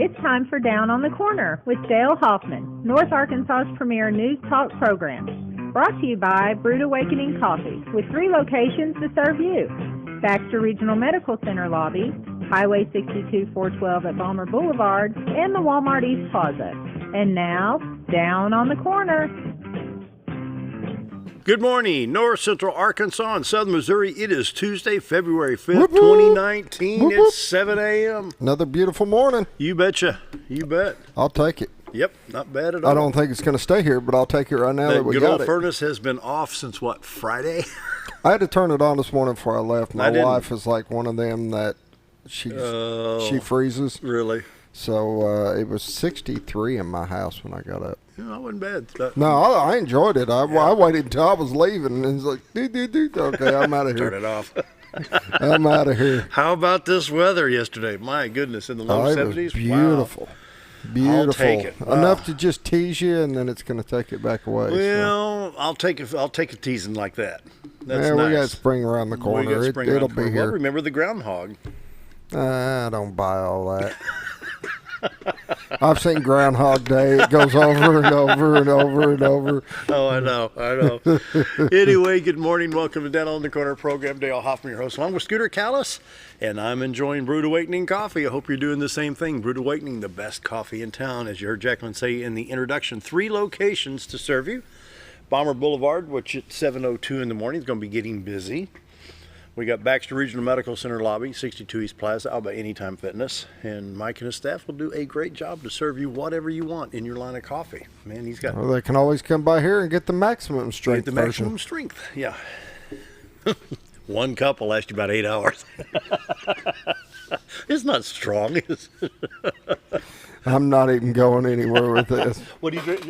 It's time for Down on the Corner with Dale Hoffman, North Arkansas's premier news talk program. Brought to you by Brood Awakening Coffee, with 3 locations to serve you. Baxter Regional Medical Center lobby, Highway 62 412 at Balmer Boulevard, and the Walmart East Plaza. And now, Down on the Corner. Good morning, North Central Arkansas and Southern Missouri. It is Tuesday, February 5th, 2019. Whoop, whoop. It's 7 a.m. Another beautiful morning. You betcha. You bet. I'll take it. Yep, not bad at all. I don't think it's going to stay here, but I'll take it right now that we good got old it. furnace has been off since, what, Friday? I had to turn it on this morning before I left. My wife is like one of them that she freezes. Really? So it was 63 in my house when I got up. Yeah, that wasn't bad. No, I enjoyed it. I waited until I was leaving, and it's like, okay, I'm out of here. Turn it off. I'm out of here. How about this weather yesterday? My goodness, in the low 70s? It was beautiful. Wow. Beautiful. I'll take it. Enough to just tease you, and then it's going to take it back away. Well, I'll take a teasing like that. That's nice. We got spring around the corner. It'll be here. Well, remember the groundhog. I don't buy all that. I've seen Groundhog Day. It goes over and over and over and over. Oh, I know. Anyway, good morning. Welcome to Down on the Corner program. Dale Hoffman, your host, along with Scooter Callis, and I'm enjoying Brood Awakening coffee. I hope you're doing the same thing. Brood Awakening, the best coffee in town, as you heard Jacqueline say in the introduction. 3 locations to serve you. Balmer Boulevard, which at 7:02 in the morning is going to be getting busy. We got Baxter Regional Medical Center lobby, 62 East Plaza, out by Anytime Fitness. And Mike and his staff will do a great job to serve you whatever you want in your line of coffee. Man, he's got... Well, they can always come by here and get the maximum strength Get the maximum strength, yeah. 1 cup will last you about 8 hours. It's not strong, is it? I'm not even going anywhere with this. What do you drink?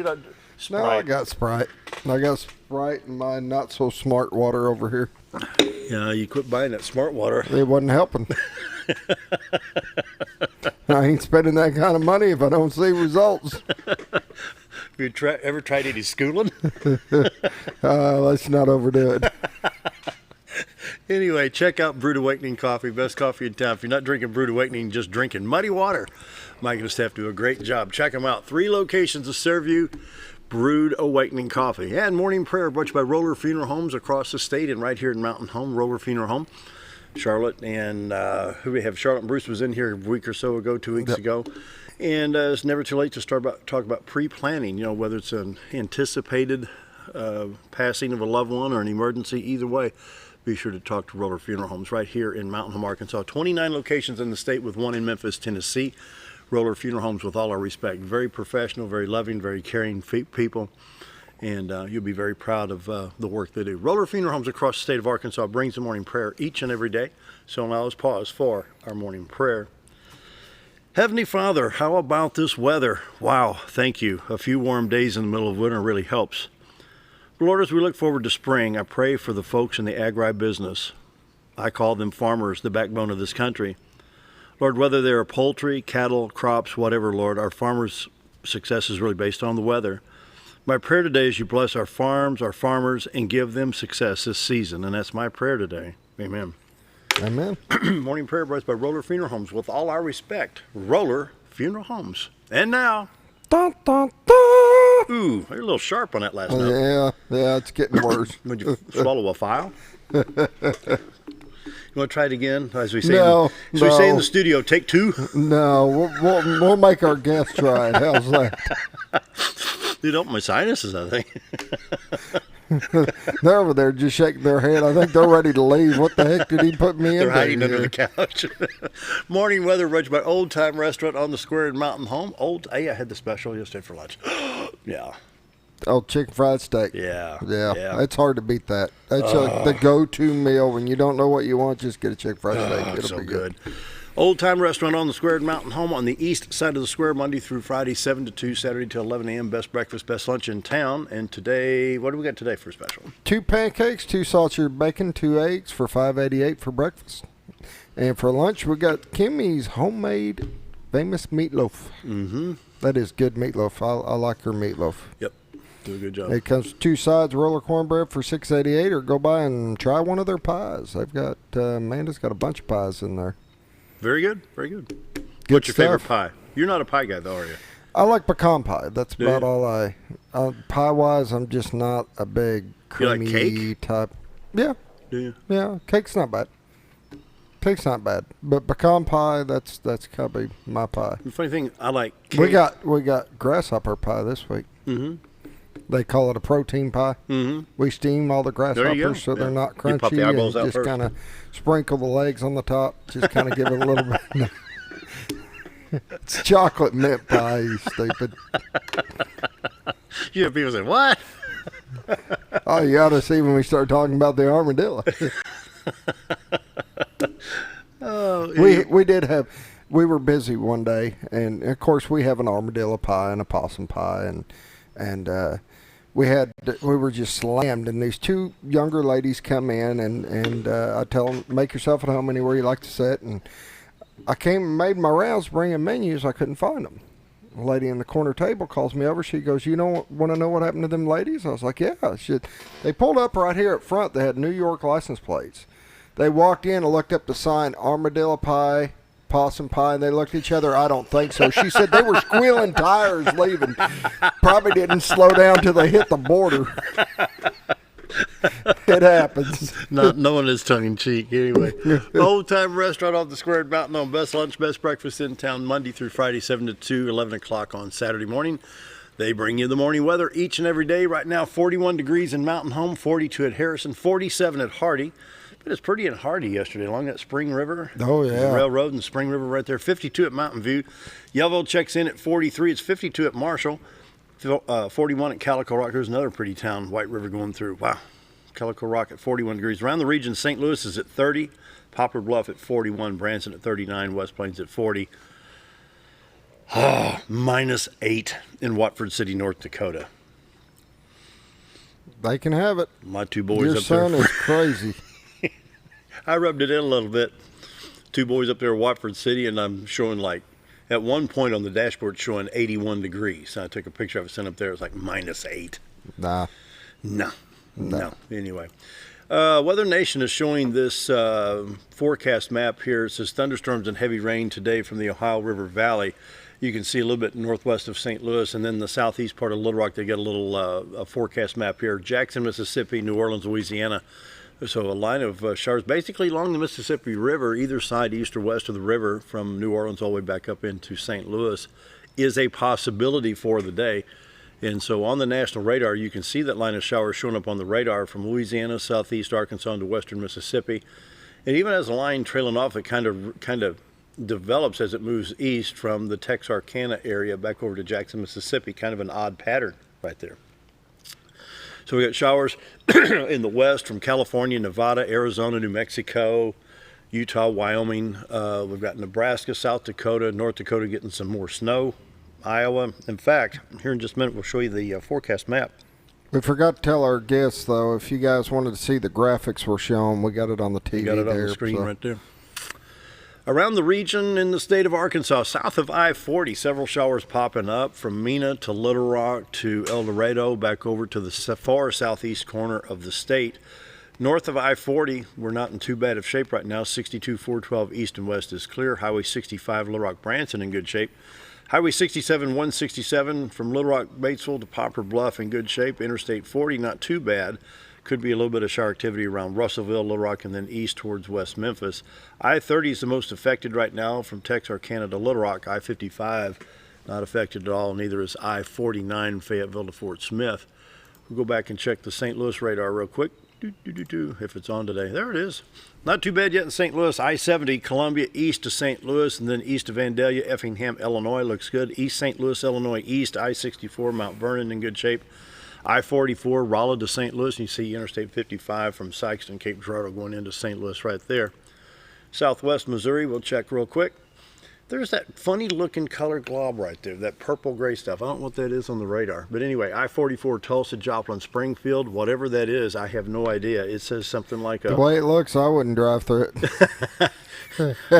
Sprite. No, I got Sprite. I got Sprite and my not-so-smart water over here. Yeah, you quit buying that smart water. It wasn't helping. I ain't spending that kind of money if I don't see results. Have you ever tried any schooling? Let's not overdo it. Anyway, check out Brood Awakening Coffee, best coffee in town. If you're not drinking Brood Awakening, just drinking muddy water. Mike and his staff do a great job. Check them out. 3 locations to serve you. Brood Awakening Coffee. And morning prayer brought to you by Roller Funeral Homes across the state and right here in Mountain Home, Roller Funeral Home. Charlotte and who we have? Charlotte and Bruce was in here a week or so ago, 2 weeks ago. And it's never too late to talk about pre-planning, whether it's an anticipated passing of a loved one or an emergency, either way. Be sure to talk to Roller Funeral Homes right here in Mountain Home, Arkansas. 29 locations in the state with 1 in Memphis, Tennessee. Roller Funeral Homes, with all our respect, very professional, very loving, very caring people, and you'll be very proud of the work they do. Roller Funeral Homes across the state of Arkansas brings the morning prayer each and every day. So now let's pause for our morning prayer. Heavenly Father, how about this weather? Wow, thank you. A few warm days in the middle of winter really helps. Lord, as we look forward to spring, I pray for the folks in the agribusiness. I call them farmers, the backbone of this country. Lord, whether they're poultry, cattle, crops, whatever, Lord, our farmers' success is really based on the weather. My prayer today is you bless our farms, our farmers, and give them success this season. And that's my prayer today. Amen. Amen. Morning prayer brought by Roller Funeral Homes. With all our respect, Roller Funeral Homes. And now... Dun, dun, dun. Ooh, you're a little sharp on that last note. Yeah, it's getting worse. Would you swallow a file? You want to try it again? As we say, we say in the studio, take 2. No, we'll make our guests try it. How's that? Dude, open my sinuses, I think. They're over there just shaking their head. I think they're ready to leave. What the heck did he put me in? They're hiding under the couch. Morning weather brought by Old Time Restaurant on the Square in Mountain Home. Hey, I had the special yesterday for lunch. Yeah. Oh, chicken fried steak. Yeah. It's hard to beat that. That's the go-to meal. When you don't know what you want, just get a chicken fried steak. It'll be good. Old Time Restaurant on the Square in Mountain Home on the east side of the square, Monday through Friday, 7 to 2, Saturday till 11 a.m. Best breakfast, best lunch in town. And today, what do we got today for special? 2 pancakes, 2 salted bacon, 2 eggs for $5.88 for breakfast. And for lunch, we got Kimmy's homemade famous meatloaf. Mm-hmm. That is good meatloaf. I like her meatloaf. Yep. Do a good job. It comes 2 sides, roller cornbread for $6.88, or go by and try one of their pies. They've got, Amanda's got a bunch of pies in there. Very good. Very good. What's your favorite pie? You're not a pie guy, though, are you? I like pecan pie. That's Do about you? all I. Pie-wise, I'm just not a big You like creamy cake? type. Yeah, Do you? yeah. Cake's not bad. Cake's not bad, but pecan pie, that's gotta be my pie. The funny thing, I like cake. We got grasshopper pie this week. Mm-hmm. They call it a protein pie. Mm-hmm. We steam all the There you go. grasshoppers so they're Yeah. not You crunchy, pop the eyeballs out and just first. kind of sprinkle the legs on the top. Just kind of give it a little bit. No. It's chocolate mint pie, you stupid. You have people say, what? Oh, you ought to see when we start talking about the armadillo. Oh, We were busy one day, and of course we have an armadillo pie and a possum pie, and we were just slammed, and these two younger ladies come in, and I tell them, make yourself at home anywhere you like to sit, and I came and made my rounds bringing menus. I couldn't find them. A lady in the corner table calls me over. She goes, want to know what happened to them ladies? I was like, yeah. They pulled up right here up front. They had New York license plates. They walked in and looked up the sign, armadillo pie, possum pie, and they looked at each other. I don't think so. She said they were squealing tires leaving. Probably didn't slow down till they hit the border. It happens. Not knowing it's tongue-in-cheek, anyway. Old-time restaurant off the Squared Mountain on best lunch, best breakfast in town, Monday through Friday, 7 to 2, 11 o'clock on Saturday morning. They bring you the morning weather each and every day. Right now, 41 degrees in Mountain Home, 42 at Harrison, 47 at Hardy. But it's pretty in Hardy yesterday along that Spring River. Oh, yeah. The railroad and Spring River right there. 52 at Mountain View. Yellville checks in at 43. It's 52 at Marshall. 41 at Calico Rock. There's another pretty town, White River going through. Wow. Calico Rock at 41 degrees. Around the region, St. Louis is at 30. Poplar Bluff at 41. Branson at 39. West Plains at 40. -8 in Watford City, North Dakota. They can have it. My two boys Your up son there. is crazy. I rubbed it in a little bit. Two boys up there in Watford City, and I'm showing at one point on the dashboard showing 81 degrees. I took a picture of it, sent up there. It was like -8. Nah. No. Anyway, Weather Nation is showing this forecast map here. It says thunderstorms and heavy rain today from the Ohio River Valley. You can see a little bit northwest of St. Louis, and then the southeast part of Little Rock. They got a little a forecast map here. Jackson, Mississippi, New Orleans, Louisiana. So a line of showers basically along the Mississippi River, either side, east or west of the river, from New Orleans all the way back up into St. Louis, is a possibility for the day. And so on the national radar, you can see that line of showers showing up on the radar from Louisiana, southeast Arkansas, into western Mississippi. It even has a line trailing off that kind of develops as it moves east from the Texarkana area back over to Jackson, Mississippi. Kind of an odd pattern right there. So we got showers in the west from California, Nevada, Arizona, New Mexico, Utah, Wyoming. We've got Nebraska, South Dakota, North Dakota getting some more snow. Iowa. In fact, here in just a minute, we'll show you the forecast map. We forgot to tell our guests, though, if you guys wanted to see the graphics we're showing, we got it on the TV. You got it on there, the screen so. right there. Around the region in the state of Arkansas, south of I-40, several showers popping up from Mena to Little Rock to El Dorado, back over to the far southeast corner of the state. North of I-40, we're not in too bad of shape right now. 62, 412 east and west is clear. Highway 65, Little Rock, Branson in good shape. Highway 67, 167 from Little Rock, Batesville to Poplar Bluff in good shape. Interstate 40, not too bad. Could be a little bit of shower activity around Russellville, Little Rock, and then east towards West Memphis. I-30 is the most affected right now from Texarkana to Little Rock. I-55 not affected at all. Neither is I-49 Fayetteville to Fort Smith. We'll go back and check the St. Louis radar real quick. If it's on today. There it is. Not too bad yet in St. Louis. I-70, Columbia east to St. Louis, and then east of Vandalia, Effingham, Illinois looks good. East St. Louis, Illinois east. I-64, Mount Vernon in good shape. I-44, Rolla to St. Louis. And you see Interstate 55 from Sikeston, Cape Girardeau going into St. Louis right there. Southwest Missouri, we'll check real quick. There's that funny looking color glob right there, that purple gray stuff. I don't know what that is on the radar. But anyway, I-44, Tulsa, Joplin, Springfield, whatever that is, I have no idea. It says something like The way it looks, I wouldn't drive through it.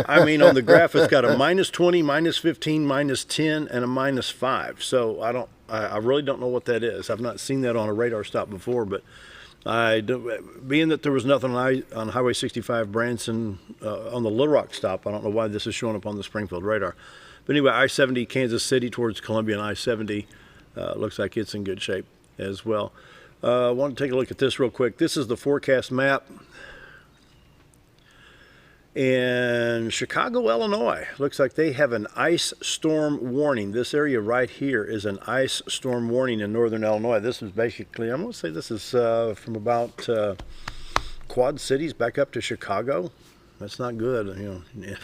I mean, on the graph, it's got a -20, -15, -10, and a -5. So I really don't know what that is. I've not seen that on a radar stop before, but being that there was nothing on Highway 65 Branson on the Little Rock stop, I don't know why this is showing up on the Springfield radar. But anyway, I-70 Kansas City towards Columbia and I-70 looks like it's in good shape as well. I want to take a look at this real quick. This is the forecast map. In Chicago, Illinois, looks like they have an ice storm warning. This area right here is an ice storm warning in northern Illinois. This is basically, I'm going to say this is from about Quad Cities back up to Chicago. That's not good. You know,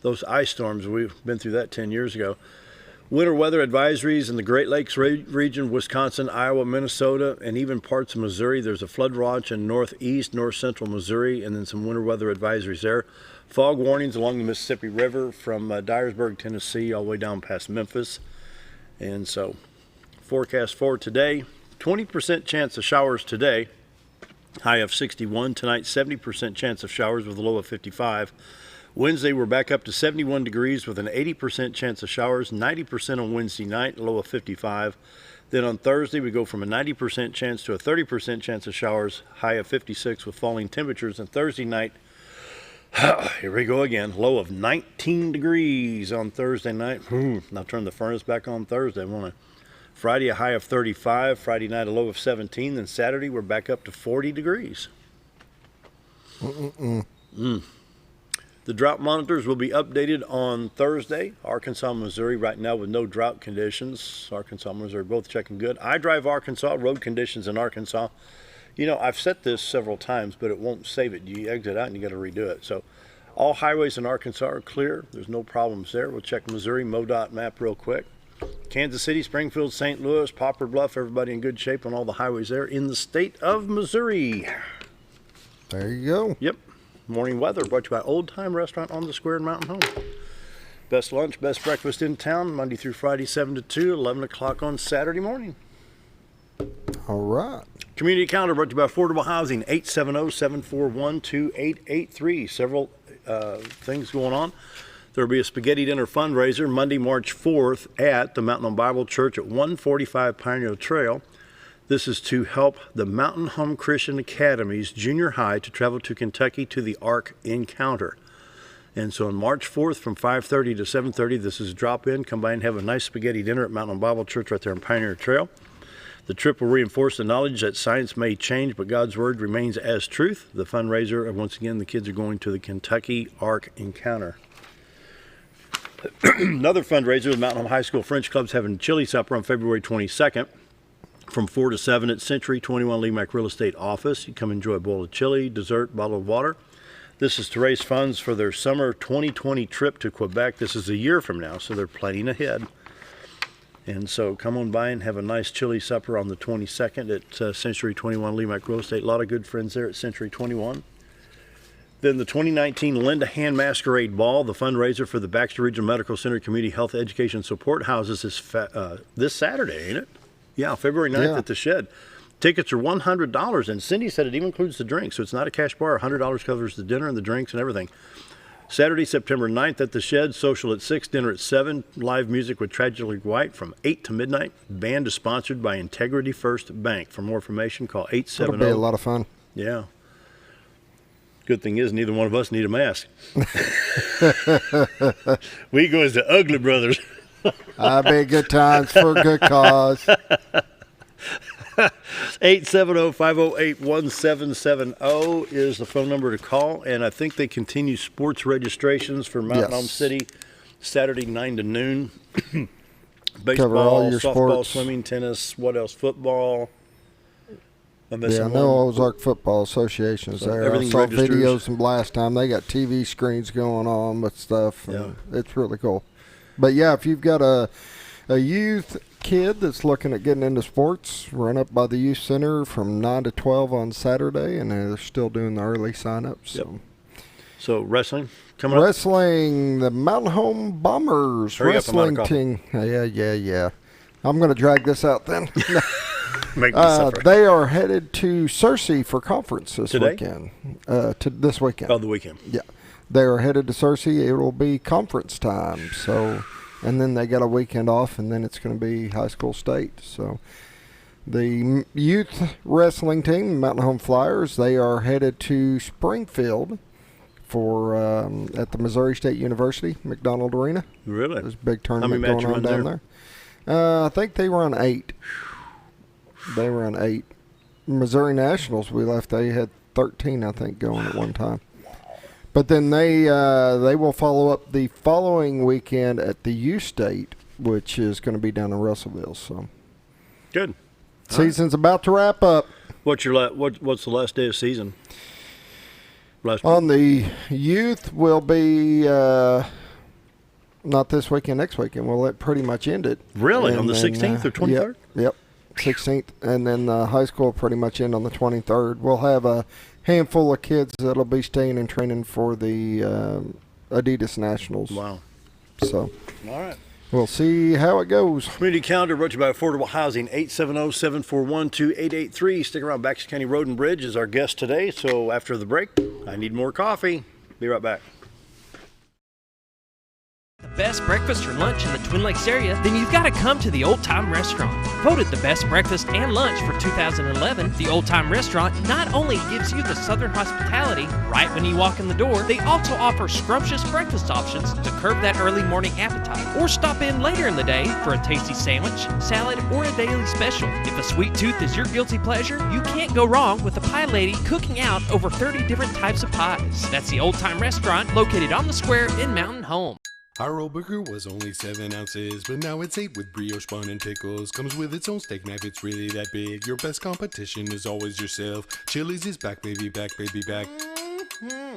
those ice storms, we've been through that 10 years ago. Winter weather advisories in the Great Lakes region, Wisconsin, Iowa, Minnesota, and even parts of Missouri. There's a flood watch in northeast, north central Missouri, and then some winter weather advisories there. Fog warnings along the Mississippi River from Dyersburg, Tennessee, all the way down past Memphis. And so, forecast for today, 20% chance of showers today, high of 61. Tonight, 70% chance of showers with a low of 55. Wednesday, we're back up to 71 degrees with an 80% chance of showers, 90% on Wednesday night, low of 55. Then on Thursday, we go from a 90% chance to a 30% chance of showers, high of 56 with falling temperatures. And Thursday night, here we go again, low of 19 degrees on Thursday night. I'll turn the furnace back on Thursday, won't I? Friday, a high of 35. Friday night, a low of 17. Then Saturday, we're back up to 40 degrees. The drought monitors will be updated on Thursday. Arkansas, Missouri, right now with no drought conditions. Arkansas, Missouri, both checking good. I drive Arkansas, road conditions in Arkansas. You know, I've set this several times, but it won't save it. You exit out and you got to redo it. So all highways in Arkansas are clear. There's no problems there. We'll check Missouri MoDOT map real quick. Kansas City, Springfield, St. Louis, Poplar Bluff, everybody in good shape on all the highways there in the state of Missouri. There you go. Yep. Morning weather brought to you by Old Time Restaurant on the Square in Mountain Home. Best lunch, best breakfast in town, Monday through Friday, 7 to 2, 11 o'clock on Saturday morning. All right. Community calendar brought to you by Affordable Housing, 870-741-2883. Several things going on. There will be a spaghetti dinner fundraiser Monday, March 4th at the Mountain Home Bible Church at 145 Pioneer Trail. This is to help the Mountain Home Christian Academy's junior high to travel to Kentucky to the Ark Encounter. And so on March 4th from 5:30 to 7:30, this is drop in, come by and have a nice spaghetti dinner at Mountain Home Bible Church right there on Pioneer Trail. The trip will reinforce the knowledge that science may change, but God's Word remains as truth. The fundraiser, once again, the kids are going to the Kentucky Ark Encounter. Another fundraiser, the Mountain Home High School French Club's having chili supper on February 22nd. From 4 to 7 at Century 21 Lee Mack Real Estate Office. You come enjoy a bowl of chili, dessert, bottle of water. This is to raise funds for their summer 2020 trip to Quebec. This is a year from now, so they're planning ahead. And so come on by and have a nice chili supper on the 22nd at Century 21 Lee Mack Real Estate. A lot of good friends there at Century 21. Then the 2019 Linda Hand Masquerade Ball, the fundraiser for the Baxter Regional Medical Center Community Health Education Support Houses this Saturday, ain't it? Yeah, February 9th at the Shed. Tickets are $100, and Cindy said it even includes the drinks, so it's not a cash bar. $100 covers the dinner and the drinks and everything. Saturday, September 9th at the Shed, social at 6, dinner at 7, live music with Tragically White from 8 to midnight. Band is sponsored by Integrity First Bank. For more information, call 870. It'll be a lot of fun. Yeah. Good thing is, neither one of us need a mask. We go as the Ugly Brothers. I'll be good times for a good cause. 870-508-1770 is the phone number to call, and I think they continue sports registrations for Mountain Home City Saturday 9 to noon. Baseball, cover all your softball, sports. Swimming, tennis, what else? Football. Yeah, I know Ozark Football Association's there. I saw videos from last time. They got TV screens going on with stuff. And it's really cool. But yeah, if you've got a youth kid that's looking at getting into sports, run up by the youth center from 9 to 12 on Saturday, and they're still doing the early sign-ups. Yep. So wrestling coming up? Wrestling, the Mountain Home Bombers wrestling team. Yeah. I'm going to drag this out then. They are headed to Searcy for conference this weekend. This weekend. Oh, the weekend. Yeah. They are headed to Searcy. It will be conference time. So, and then they got a weekend off, and then it's going to be high school state. So the youth wrestling team, Mountain Home Flyers, they are headed to Springfield for at the Missouri State University, McDonald Arena. Really? There's a big How tournament many going match on runs down there. I think they were on 8. They were on 8. Missouri Nationals, we left, they had 13, I think, going at one time. But then they will follow up the following weekend at the U State, which is going to be down in Russellville. So Good. Season's about to wrap up. What's the last day of season? On the youth will be not this weekend, next weekend. We'll let pretty much end it. Really? And On the 16th or 23rd? Yep. 16th. And then high school will pretty much end on the 23rd. We'll have a handful of kids that'll be staying and training for the Adidas Nationals. Wow. So, all right. We'll see how it goes. Community calendar brought to you by Affordable Housing, 870-741-2883. Stick around. Baxter County Road and Bridge is our guest today. So after the break, I need more coffee. Be right back. The best breakfast or lunch in the Twin Lakes area, then you've got to come to the Old Time Restaurant. Voted the best breakfast and lunch for 2011, the Old Time Restaurant not only gives you the Southern hospitality right when you walk in the door, they also offer scrumptious breakfast options to curb that early morning appetite. Or stop in later in the day for a tasty sandwich, salad, or a daily special. If a sweet tooth is your guilty pleasure, you can't go wrong with the pie lady cooking out over 30 different types of pies. That's the Old Time Restaurant located on the square in Mountain Home. Our old burger was only 7 ounces, but now it's 8 with brioche bun and pickles. Comes with its own steak knife, it's really that big. Your best competition is always yourself. Chili's is back, baby, back, baby, back.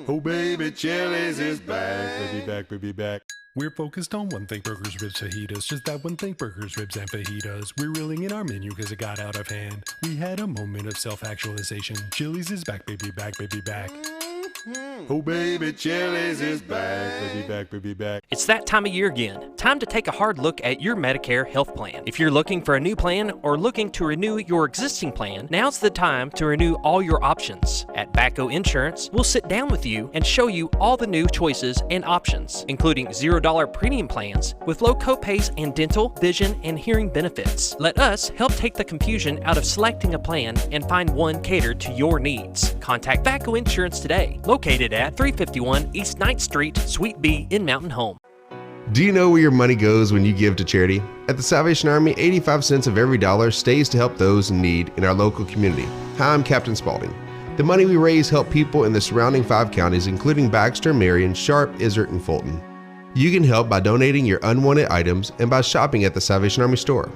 Oh, baby, Chili's is back, baby, back, baby, back. We're focused on one thing, burgers, ribs, fajitas. Just that one thing, burgers, ribs, and fajitas. We're reeling in our menu because it got out of hand. We had a moment of self-actualization. Chili's is back, baby, back, baby, back. Oh, baby, Chili's is back, baby, back, baby, back. It's that time of year again. Time to take a hard look at your Medicare health plan. If you're looking for a new plan or looking to renew your existing plan, now's the time to renew all your options. At Bacco Insurance, we'll sit down with you and show you all the new choices and options, including $0 premium plans with low copays and dental, vision, and hearing benefits. Let us help take the confusion out of selecting a plan and find one catered to your needs. Contact Bacco Insurance today, located at 351 East 9th Street, Suite B in Mountain Home. Do you know where your money goes when you give to charity? At the Salvation Army, 85 cents of every dollar stays to help those in need in our local community. Hi, I'm Captain Spaulding. The money we raise help people in the surrounding 5 counties, including Baxter, Marion, Sharp, Izzard, and Fulton. You can help by donating your unwanted items and by shopping at the Salvation Army store.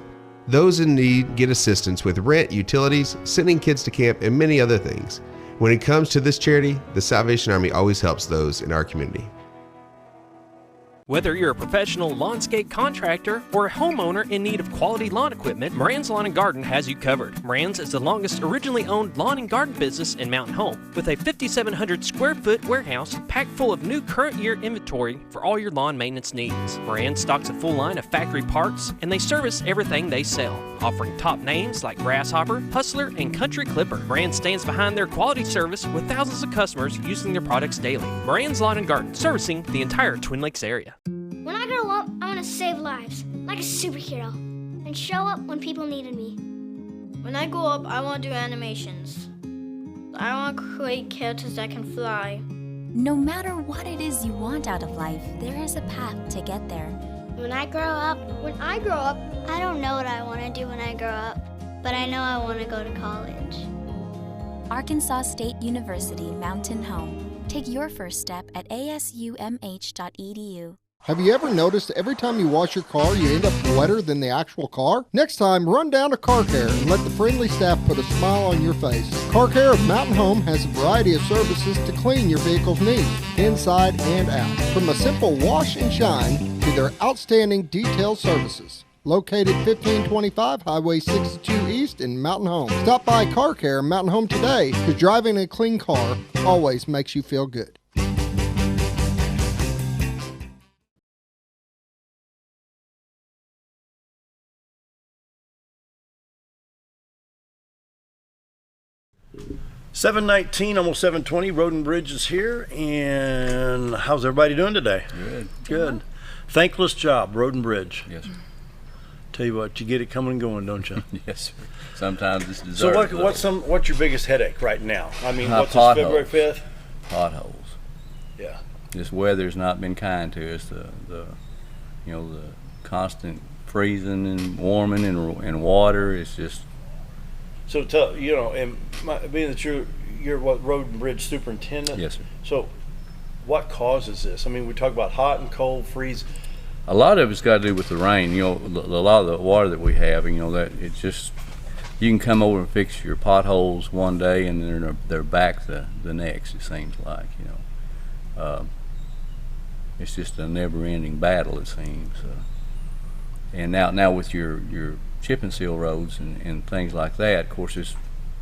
Those in need get assistance with rent, utilities, sending kids to camp, and many other things. When it comes to this charity, the Salvation Army always helps those in our community. Whether you're a professional lawnscape contractor or a homeowner in need of quality lawn equipment, Moran's Lawn & Garden has you covered. Moran's is the longest originally owned lawn and garden business in Mountain Home, with a 5,700 square foot warehouse packed full of new current year inventory for all your lawn maintenance needs. Moran stocks a full line of factory parts, and they service everything they sell, offering top names like Grasshopper, Hustler, and Country Clipper. Moran stands behind their quality service with thousands of customers using their products daily. Moran's Lawn & Garden, servicing the entire Twin Lakes area. When I grow up, I want to save lives, like a superhero, and show up when people needed me. When I grow up, I want to do animations. I want to create characters that can fly. No matter what it is you want out of life, there is a path to get there. When I grow up, I don't know what I want to do when I grow up, but I know I want to go to college. Arkansas State University Mountain Home. Take your first step at asumh.edu. Have you ever noticed every time you wash your car, you end up wetter than the actual car? Next time, run down to Car Care and let the friendly staff put a smile on your face. Car Care of Mountain Home has a variety of services to clean your vehicle's needs, inside and out. From a simple wash and shine to their outstanding detailed services. Located 1525 Highway 62 East in Mountain Home. Stop by Car Care Mountain Home today, because driving a clean car always makes you feel good. $7:19, almost $7:20. Road and Bridge is here, and how's everybody doing today? Good. Thankless job, Road and Bridge. Yes, sir. Tell you what, you get it coming and going, don't you? Yes, sir. Sometimes it's deserved. So what's your biggest headache right now? I mean, what's this, potholes. February 5th? Potholes. Yeah. this weather's not been kind to us. The constant freezing and warming and water is just. So being that you're what, road and bridge superintendent? Yes, sir. So what causes this? I mean, we talk about hot and cold, freeze. A lot of it's got to do with the rain. A lot of the water that we have, that it's just, you can come over and fix your potholes one day and then they're back the next, it seems like, it's just a never-ending battle, it seems. And now with your chip and seal roads and things like that, of course, it's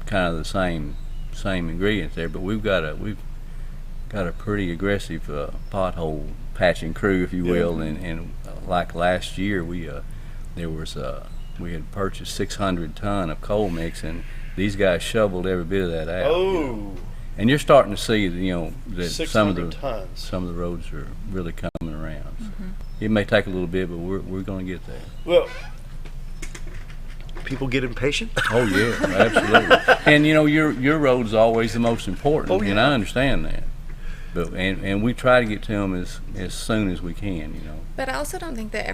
kind of the same ingredients there, but we've got a pretty aggressive pothole patching crew, if you will, and like last year we had purchased 600 ton of coal mix, and these guys shoveled every bit of that out. Oh. And you're starting to see that some of the roads are really coming around. So it may take a little bit, but we're going to get there. Well, people get impatient. Oh yeah, absolutely. And your road's always the most important. Oh, yeah. And I understand that. But and we try to get to them as soon as we can. But I also don't think that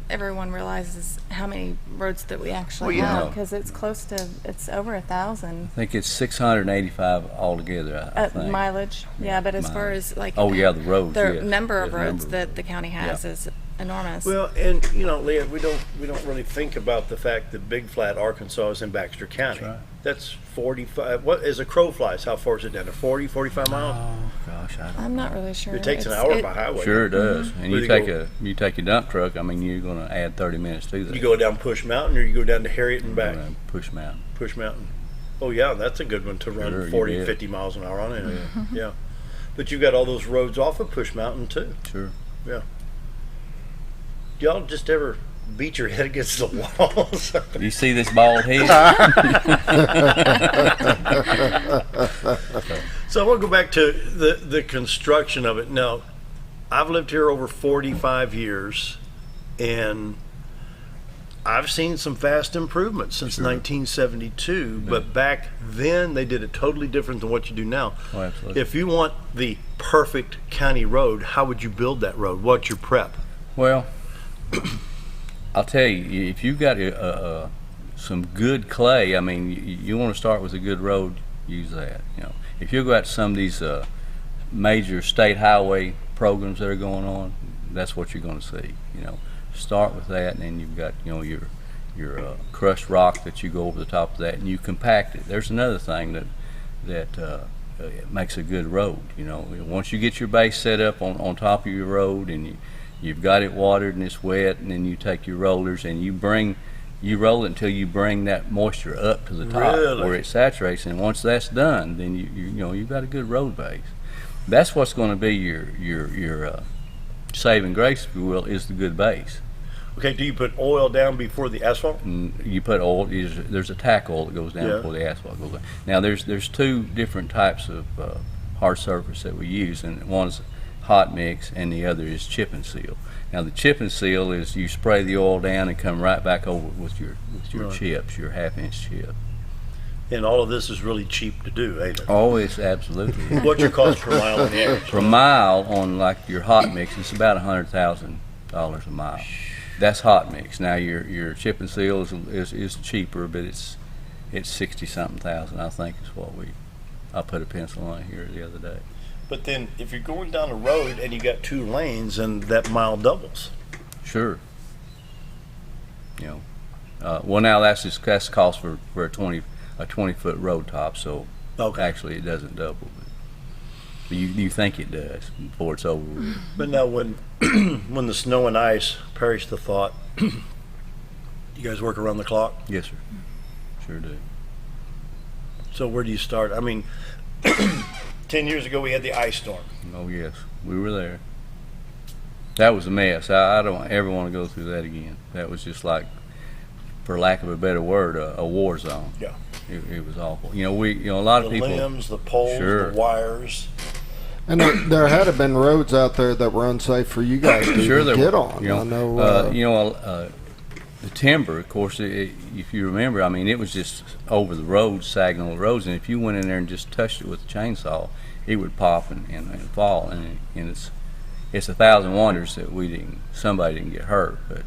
everyone realizes how many roads that we actually have, because it's over 1,000. I think it's 685 altogether. I think. Mileage, yeah. But as far as the roads, the number of roads that the county has is enormous. Well, and Leanne, we don't really think about the fact that Big Flat, Arkansas, is in Baxter County. That's right. That's 45. What as a crow flies? How far is it down to 40, 45 miles? Oh gosh, I'm not really sure. It takes an hour by highway. Sure it does. And you take a dump truck. I mean, you're going to add 30 minutes to that. You go down Push Mountain, or you go down to Harriet and back. Push Mountain. Push Mountain. Oh yeah, that's a good one to run 40, 50 miles an hour on it. Yeah. But you've got all those roads off of Push Mountain too. Sure. Yeah. Do y'all just ever beat your head against the walls? You see this bald head? So I want to go back to the construction of it. Now, I've lived here over 45 years, and I've seen some fast improvements since 1972, but back then they did it totally different than what you do now. Oh, absolutely. If you want the perfect county road, how would you build that road? What's your prep? Well, I'll tell you, if you've got some good clay, I mean, you want to start with a good road, use that. If you go out to some of these major state highway programs that are going on, that's what you're going to see. Start with that, and then you've got your crushed rock that you go over the top of that, and you compact it. There's another thing that makes a good road. Once you get your base set up on top of your road, and you've got it watered and it's wet, and then you take your rollers and you roll it until you bring that moisture up to the top where it saturates, and once that's done, then you've got a good road base. That's what's going to be your saving grace, if you will, is the good base. Okay, do you put oil down before the asphalt? You put oil. There's a tack oil that goes down before the asphalt goes down. Now there's two different types of hard surface that we use, and one's hot mix and the other is chip and seal. Now the chip and seal is you spray the oil down and come right back over with your chips, your half-inch chip. And all of this is really cheap to do, ain't it? Oh, it's absolutely. What's your cost per mile on the average? Per mile on like your hot mix, it's about $100,000 a mile. That's hot mix. Now your chip and seal is cheaper, but it's 60-something thousand, I think, is what I put a pencil on here the other day. But then if you're going down a road and you got 2 lanes, and that mile doubles. Sure. Well, now that's cost for a 20-foot road top, so actually it doesn't double. But you think it does before it's over with. But now when the snow and ice, perish the thought, you guys work around the clock? Yes, sir. Sure do. So where do you start? I mean, 10 years ago we had the ice storm. Oh yes, we were there. That was a mess. I don't ever want to go through that again. That was just like, for lack of a better word, a war zone. Yeah. It was awful. A lot of people. The limbs, the poles, the wires. And there had been roads out there that were unsafe for you guys to get on. I know. The timber, of course, if you remember, I mean, it was just over the roads, sagging on the roads, and if you went in there and just touched it with a chainsaw, it would pop and fall, and it's it's 1,000 wonders that somebody didn't get hurt, but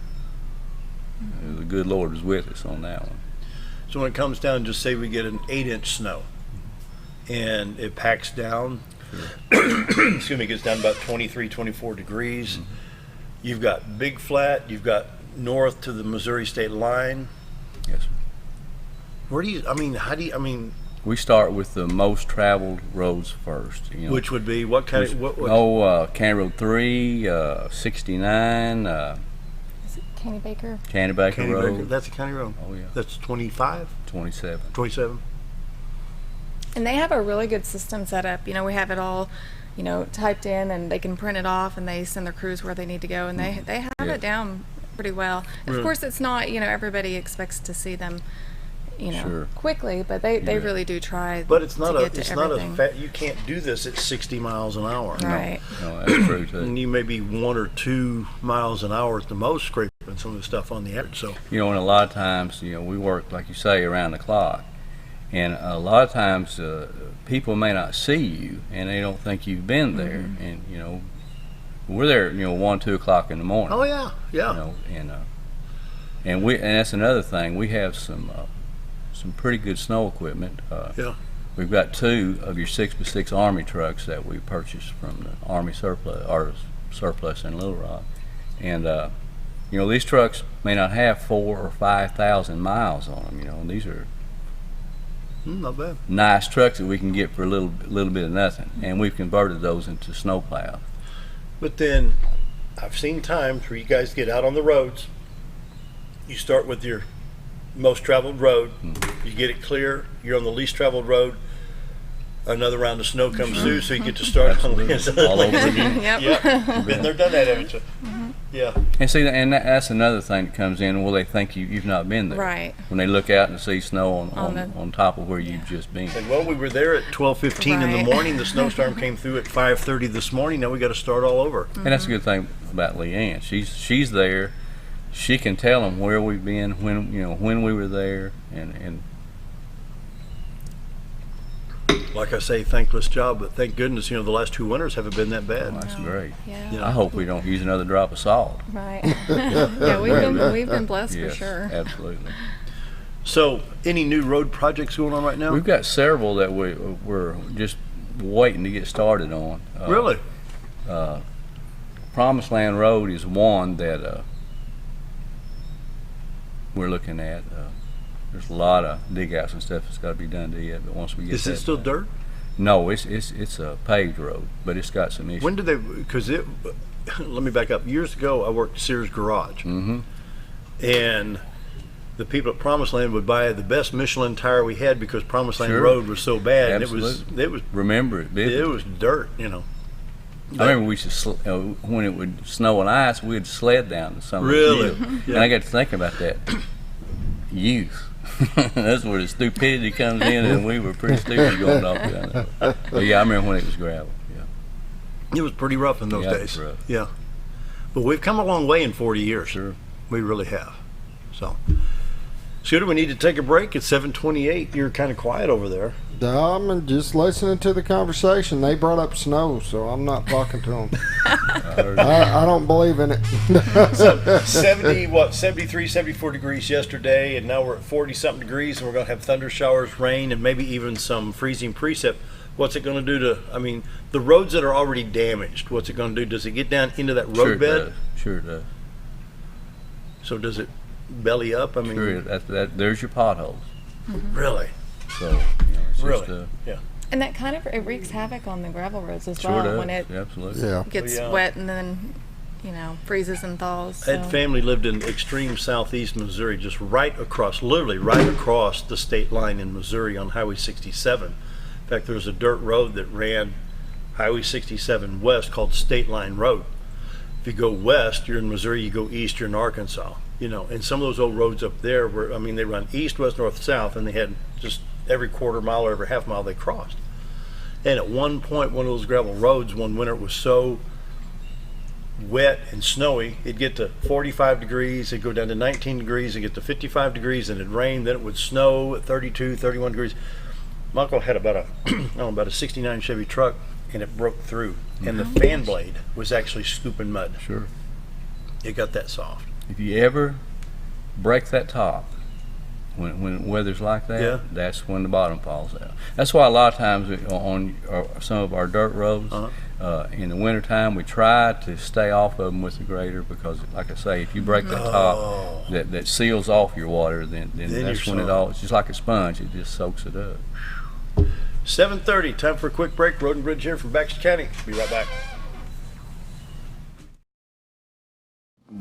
the good Lord was with us on that one. So when it comes down, just say we get an 8-inch snow and it packs down, excuse me, gets down about 23, 24 degrees. Mm-hmm. You've got Big Flat, you've got north to the Missouri state line. Yes, sir. We start with the most traveled roads first. Which would be what kind of, County Road 3, 69, Is it Candy Baker? Candy Baker Road. That's a county road. Oh, yeah. That's 25? 27. 27. And they have a really good system set up. We have it all, typed in, and they can print it off, and they send their crews where they need to go, and they have it down pretty well. Of course, it's not, everybody expects to see them, Sure. quickly, but they really do try. But it's not everything. you can't do this at 60 miles an hour. Right. No, that's true too. And you may be 1 or 2 miles an hour at the most scraping some of the stuff on the average. So and a lot of times, we work, like you say, around the clock. And a lot of times, people may not see you, and they don't think you've been there. Mm-hmm. And we're there, 1, 2 o'clock in the morning. Oh yeah. And that's another thing. We have some pretty good snow equipment. We've got 2 of your 6x6 Army trucks that we purchased from the Army surplus in Little Rock. And these trucks may not have 4,000 or 5,000 miles on them. And these are not bad. Nice trucks that we can get for a little bit of nothing, and we've converted those into snow plows. But then I've seen times where you guys get out on the roads. You start with your most traveled road. You get it clear. You're on the least traveled road. Another round of snow comes through, so you get to start on all over again. Yep. Been there, done that, haven't you? Yeah. And see, that's another thing that comes in. Well, they think you've not been there. Right. When they look out and see snow on top of where you've just been. And well, we were there at 12:15 in the morning. The snowstorm came through at 5:30 this morning. Now we got to start all over. And that's a good thing about Leanne. She's there. She can tell them where we've been, when we were there, and like I say, thankless job, but thank goodness, the last 2 winters haven't been that bad. That's great. Yeah. I hope we don't use another drop of salt. Right. Yeah, we've been blessed for sure. Absolutely. So, any new road projects going on right now? We've got several that we're just waiting to get started on. Really? Promised Land Road is one that we're looking at. There's a lot of dig outs and stuff that's got to be done to it, but once we get Is it still dirt? No, it's a paved road, but it's got some issues. When did they, let me back up. Years ago, I worked at Sears Garage. Mm-hmm. And the people at Promised Land would buy the best Michelin tire we had because Promised Land Road was so bad. Absolutely. And it was remember it vividly. It was dirt, I remember we used to, when it would snow and ice, we'd sled down to some really? Yeah. And I got to thinking about that. Youth. That's where the stupidity comes in, and we were pretty stupid going off down there. But yeah, I remember when it was gravel. Yeah. It was pretty rough in those days. It was rough. Yeah. But we've come a long way in 40 years. Sure. We really have. So, Scooter, we need to take a break. It's 7:28. You're kind of quiet over there. I'm just listening to the conversation. They brought up snow, so I'm not talking to them. I don't believe in it. So 73, 74 degrees yesterday, and now we're at 40-something degrees, and we're going to have thunder showers, rain, and maybe even some freezing precip. What's it going to do to, the roads that are already damaged, what's it going to do? Does it get down into that road bed? Sure it does. So does it belly up? Sure, there's your potholes. Mm-hmm. Really? So, it's really? just, yeah. And that kind of it wreaks havoc on the gravel roads as sure well does. when it Absolutely. gets wet and then freezes and thaws. So. Ed family lived in extreme southeast Missouri, just literally right across the state line in Missouri on Highway 67. In fact, there was a dirt road that ran Highway 67 west called State Line Road. If you go west, you're in Missouri. You go east, you're in Arkansas. And some of those old roads up there were, they run east, west, north, south, and they had just every quarter mile or every half mile they crossed. And at one point, one of those gravel roads, one winter, it was so wet and snowy, it'd get to 45 degrees, it'd go down to 19 degrees, it'd get to 55 degrees, and it'd rain, then it would snow at 32, 31 degrees. My uncle had about a 69 Chevy truck, and it broke through, and the fan blade was actually scooping mud. Sure. It got that soft. If you ever break that top, when weather's like that, Yeah. that's when the bottom falls out. That's why a lot of times on some of our dirt roads, in the wintertime, we try to stay off of them with the grader, because, like I say, if you break that top that seals off your water, then that's when it all, it's just like a sponge, it just soaks it up. 7:30, time for a quick break. Road and Bridge here from Baxter County. Be right back.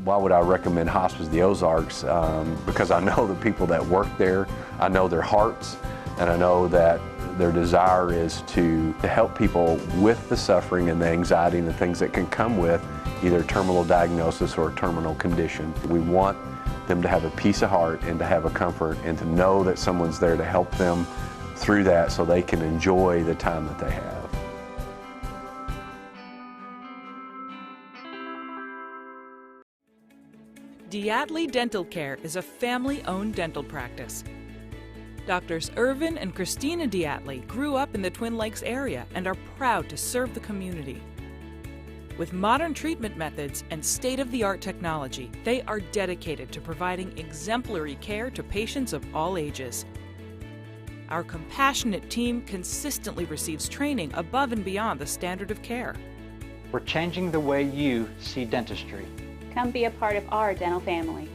Why would I recommend Hospice of the Ozarks? Because I know the people that work there, I know their hearts, and I know that their desire is to help people with the suffering and the anxiety and the things that can come with either terminal diagnosis or a terminal condition. We want them to have a peace of heart and to have a comfort and to know that someone's there to help them through that so they can enjoy the time that they have. Diatley Dental Care is a family-owned dental practice. Doctors Irvin and Christina Diatley grew up in the Twin Lakes area and are proud to serve the community. With modern treatment methods and state-of-the-art technology, they are dedicated to providing exemplary care to patients of all ages. Our compassionate team consistently receives training above and beyond the standard of care. We're changing the way you see dentistry. Come be a part of our dental family.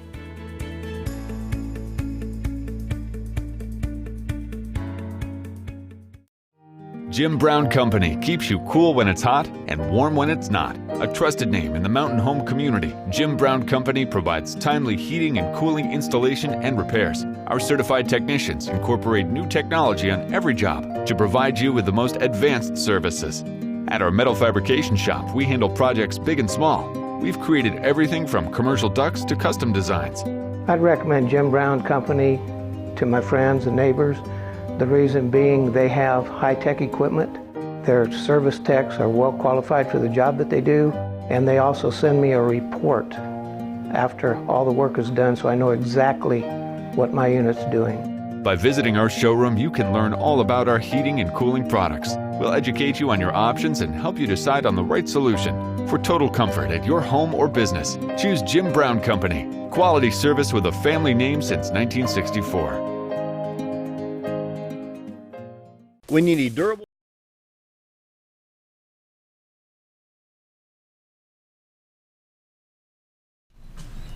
Jim Brown Company keeps you cool when it's hot and warm when it's not. A trusted name in the mountain home community, Jim Brown Company provides timely heating and cooling installation and repairs. Our certified technicians incorporate new technology on every job to provide you with the most advanced services. At our metal fabrication shop, we handle projects big and small. We've created everything from commercial ducts to custom designs. I'd recommend Jim Brown Company to my friends and neighbors. The reason being they have high-tech equipment. Their service techs are well qualified for the job that they do, and they also send me a report after all the work is done so I know exactly what my unit's doing. By visiting our showroom, you can learn all about our heating and cooling products. We'll educate you on your options and help you decide on the right solution. For total comfort at your home or business, choose Jim Brown Company. Quality service with a family name since 1964. When you need durable.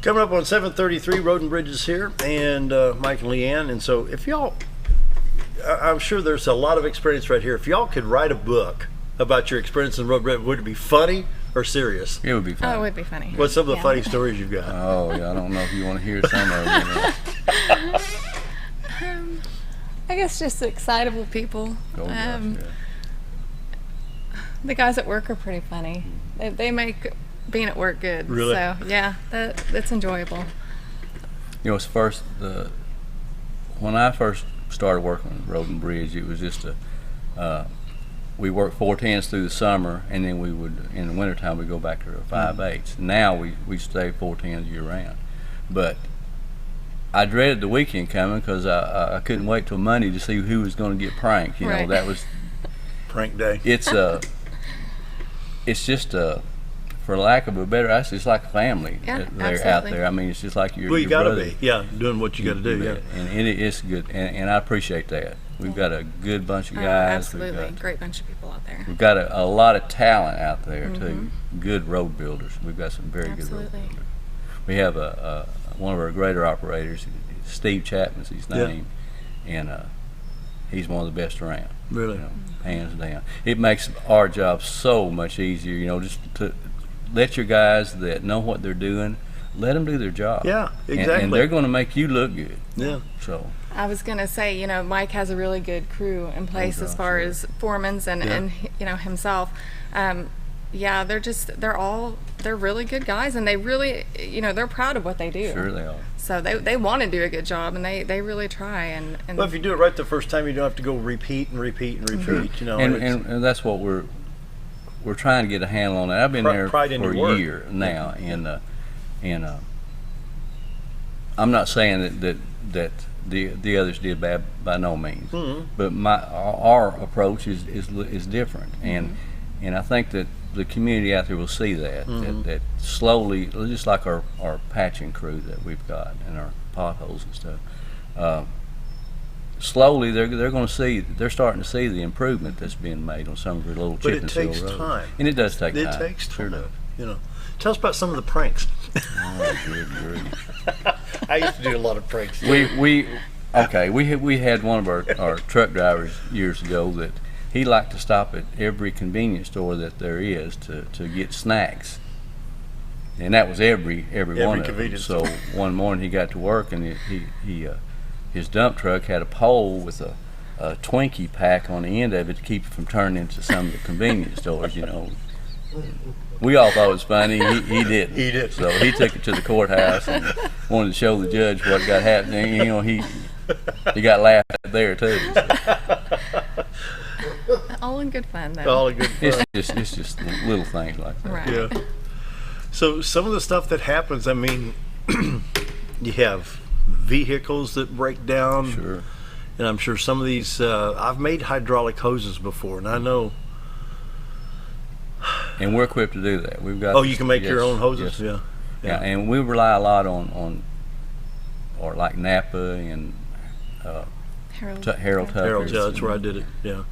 Coming up on 7:33, Road and Bridges here, and Mike and Leanne. And so if y'all, I'm sure there's a lot of experience right here. If y'all could write a book about your experience in Road and Bridges, would it be funny or serious? It would be funny. Oh, it would be funny. What's some of the funny stories you've got? Oh, yeah, I don't know if you want to hear some of them. I guess just excitable people. The guys at work are pretty funny. They make being at work good. Really? So yeah, that's enjoyable. You know, it's when I first started working on Road and Bridge, it was just we worked 410s through the summer, and then we would, in the wintertime, we go back to 5/8. Now we stay 410s year round. But I dreaded the weekend coming because I couldn't wait till Monday to see who was going to get pranked. You know, that was prank day. It's just for lack of a better, it's like a family. Yeah, they're out there. I mean, it's just like your. Well, you got to be, yeah, doing what you got to do, yeah. And it's good, and I appreciate that. We've got a good bunch of guys. Absolutely, great bunch of people out there. We've got a lot of talent out there too. Good road builders. We've got some very good road builders. We have one of our grader operators, Steve Chapman's his name, and he's one of the best around. Really, you know, hands down. It makes our job so much easier. You know, just to let your guys that know what they're doing, let them do their job. Yeah, exactly. And they're going to make you look good. Yeah. So. I was going to say, you know, Mike has a really good crew in place as far as foremans and you know, himself. Yeah, they're really good guys, and they really, you know, they're proud of what they do. Sure they are. So they want to do a good job, and they really try. And well, if you do it right the first time, you don't have to go repeat and repeat and repeat. You know, and that's what we're trying to get a handle on that. I've been there for a year now, and I'm not saying that the others did bad by no means, but our approach is different, and And I think that the community out there will see that, that slowly, just like our patching crew that we've got and our potholes and stuff, slowly they're going to see, they're starting to see the improvement that's being made on some of the little chip and seal roads. But it takes time. And it does take time. It takes time. Sure does. You know, tell us about some of the pranks. Oh, good grief. I used to do a lot of pranks. We had one of our truck drivers years ago that he liked to stop at every convenience store that there is to get snacks, and that was every one of them. So one morning he got to work, and he his dump truck had a pole with a Twinkie pack on the end of it to keep it from turning into some of the convenience stores. You know, we all thought it was funny. He didn't. He did. So he took it to the courthouse and wanted to show the judge what got happening. You know, he got laughed at there too. So. All in good fun, though. All in good fun. It's just little things like that. Right. Yeah. So some of the stuff that happens, I mean, you have vehicles that break down. Sure. And I'm sure some of these, I've made hydraulic hoses before, and I know. And we're equipped to do that. We've got. Oh, you can make your own hoses? Yes. Yeah. And we rely a lot on or like Napa and Harold Tucker's. Harold, yeah, that's where I did it. Yeah.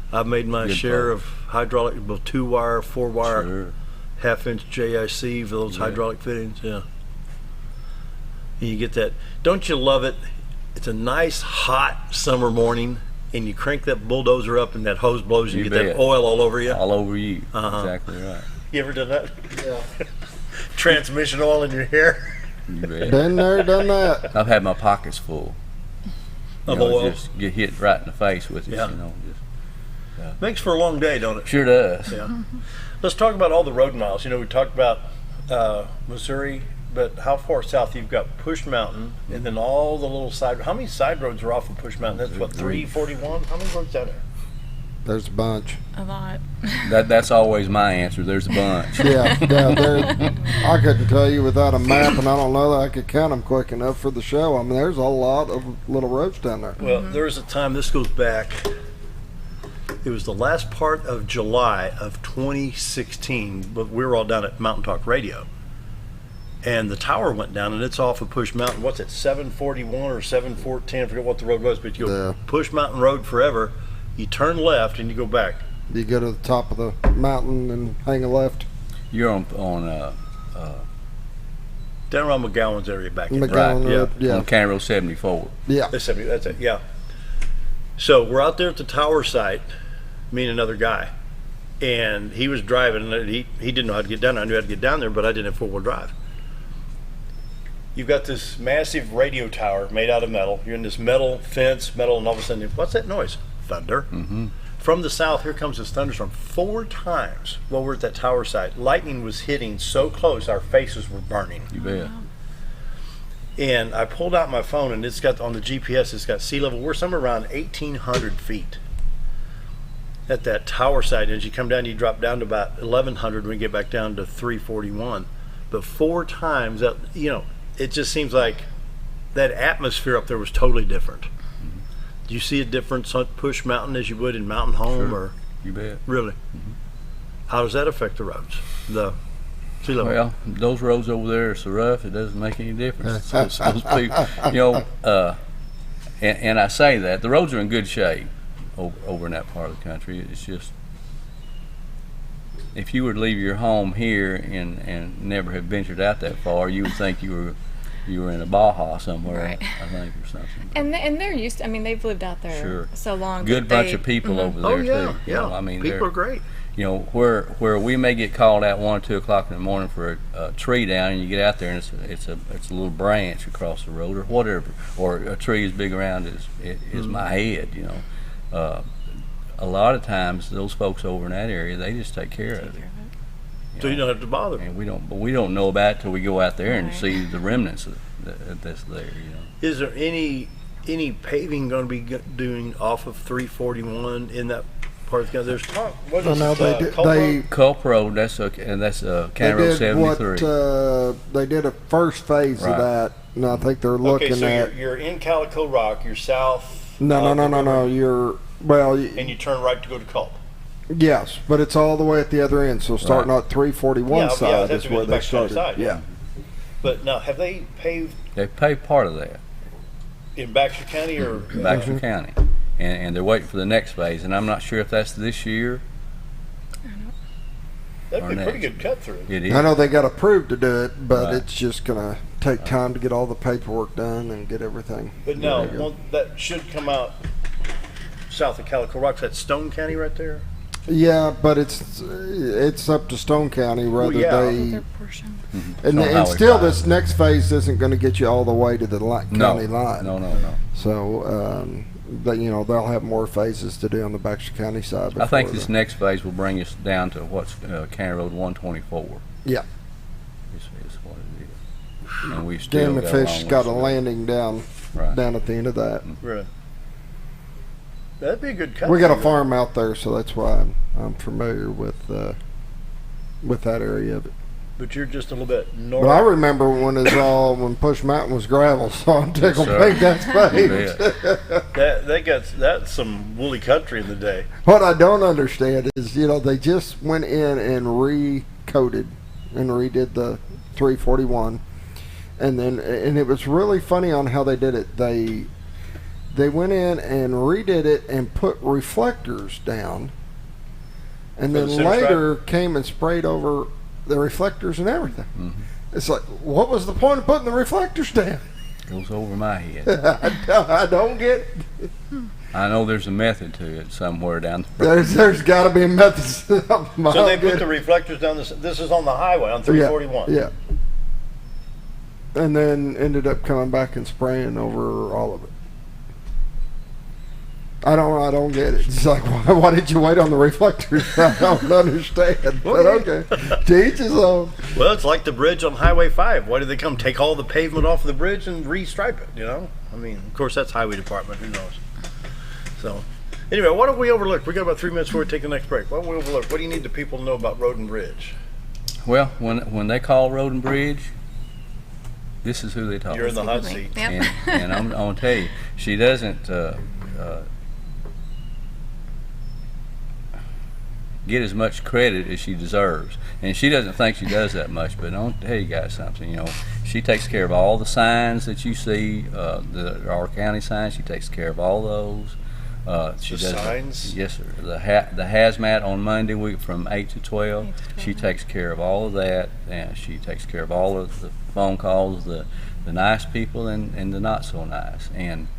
I've made my share of hydraulic, both 2-wire, 4-wire, sure. half-inch JIC for those hydraulic fittings. Yeah. And you get that. Don't you love it? It's a nice, hot summer morning, and you crank that bulldozer up, and that hose blows, and you get that oil all over you. All over you. Exactly right. You ever done that? Yeah. Transmission oil in your hair? You bet. Been there, done that. I've had my pockets full of oil. Just get hit right in the face with it. Yeah. You know. Makes for a long day, don't it? Sure does. Yeah. Let's talk about all the road miles. You know, we talked about Missouri, but how far south you've got Push Mountain, and then all the little side. How many side roads are off of Push Mountain? That's what, 341? How many roads down there? There's a bunch. A lot. That's always my answer. There's a bunch. Yeah. I couldn't tell you without a map, and I don't know that I could count them quick enough for the show. I mean, there's a lot of little roads down there. Well, there was a time, this goes back, it was the last part of July of 2016, but we were all down at Mountain Talk Radio. And the tower went down, and it's off of Push Mountain. What's it, 741 or 714? I forget what the road was, but you go Push Mountain Road forever. You turn left, and you go back. You go to the top of the mountain and hang a left. You're on down around McGowan's area back in McGowan Road, yeah. On County Road 74. Yeah. That's it, yeah. So we're out there at the tower site, me and another guy, and he was driving, and he didn't know how to get down there. I knew how to get down there, but I didn't have four-wheel drive. You've got this massive radio tower made out of metal. You're in this metal fence, and all of a sudden, what's that noise? Thunder. Mm-hmm. From the south, here comes this thunderstorm. 4 times while we're at that tower site, lightning was hitting so close, our faces were burning. You bet. Wow. And I pulled out my phone, and it's got on the GPS, it's got sea level. We're somewhere around 1,800 feet at that tower site. And as you come down, you drop down to about 1,100 when we get back down to 341. But 4 times, that, you know, it just seems like that atmosphere up there was totally different. Mm-hmm. Do you see a difference on Push Mountain as you would in Mountain Home? Sure. Or You bet. really? Mm-hmm. How does that affect the roads? The sea level? Well, those roads over there are so rough, it doesn't make any difference. So those people, you know, and I say that the roads are in good shape over in that part of the country. It's just, if you were to leave your home here and never have ventured out that far, you would think you were in a Baja somewhere, Right. I think, or something. And they're used to, I mean, they've lived out there Sure. so long. Good that bunch they- of people Mhm. over there Oh, yeah, too. You know, yeah. I mean, People they're are great. You know, where we may get called out 1 or 2 o'clock in the morning for a tree down, and you get out there and it's a little branch across the road or whatever, or a tree as big around as my head. You know, a lot of times those folks over in that area, they just take care of it. So you don't have to bother. And we don't know about it till we go out there and Right. see the remnants of that's there. You know. Is there any paving going to be doing off of 341 in that part of the country? There's talk. What is No, it? they did- Culp they- Road? Culp Road, that's County Road 73. They did a first phase Right. of that, and I think they're looking Okay, so at. you're in Calico Rock. You're south. No. of the river, You're well. And you turn right to go to Culp. Yes, but it's all the way at the other end. So starting at 341 side is where they started. Side, yeah. But now, have they paved? They paved part of that. In Baxter County or? Baxter County. And they're waiting for the next phase, and I'm not sure if that's this year. That'd be a pretty good cut through. It is. I know they got approved to do it, but it's just going to take time to get all the paperwork done and get everything. But no, that should come out south of Calico Rocks. That's Stone County right there. Yeah, but it's up to Stone County whether they. And still, this next phase isn't going to get you all the way to the county line. No. So, but they'll have more phases to do on the Baxter County side. I think this next phase will bring us down to what's County Road 124. Yeah. Is what it is. And we still Damn, the fish got a landing down at the end of that. Really. That'd be a good cut. We got a farm out there, so that's why I'm familiar with that area of it. But you're just a little bit north. But I remember when Push Mountain was gravel, so I'm tickled pink that's paved. That's some woolly country in the day. What I don't understand is, they just went in and recoated and redid the 341, and it was really funny on how they did it. They went in and redid it and put reflectors down, and then later came and sprayed over the reflectors and everything. Mm-hmm. It's like, what was the point of putting the reflectors down? Goes over my head. I don't get it. I know there's a method to it somewhere down the road. There's got to be a method. So they put the reflectors down. This is on the highway on 341. Yeah. And then ended up coming back and spraying over all of it. I don't get it. It's like, why did you wait on the reflectors? I don't understand. But okay, to each his own. Well, it's like the bridge on Highway 5. Why did they come take all the pavement off the bridge and restripe it? I mean, of course, that's Highway Department. Who knows? So, anyway, what have we overlooked? We got about 3 minutes before we take the next break. What have we overlooked? What do you need the people to know about Road and Bridge? Well, when they call Road and Bridge, this is who they talk to. You're in the hot seat. Yep. And I'm going to tell you, she doesn't get as much credit as she deserves, and she doesn't think she does that much. But I'll tell you guys something. She takes care of all the signs that you see, our county signs. She takes care of all those. She does signs. Yes, sir. The hazmat on Monday from 8 to 12. She takes care of all of that, and she takes care of all of the phone calls, the nice people and the not so nice, and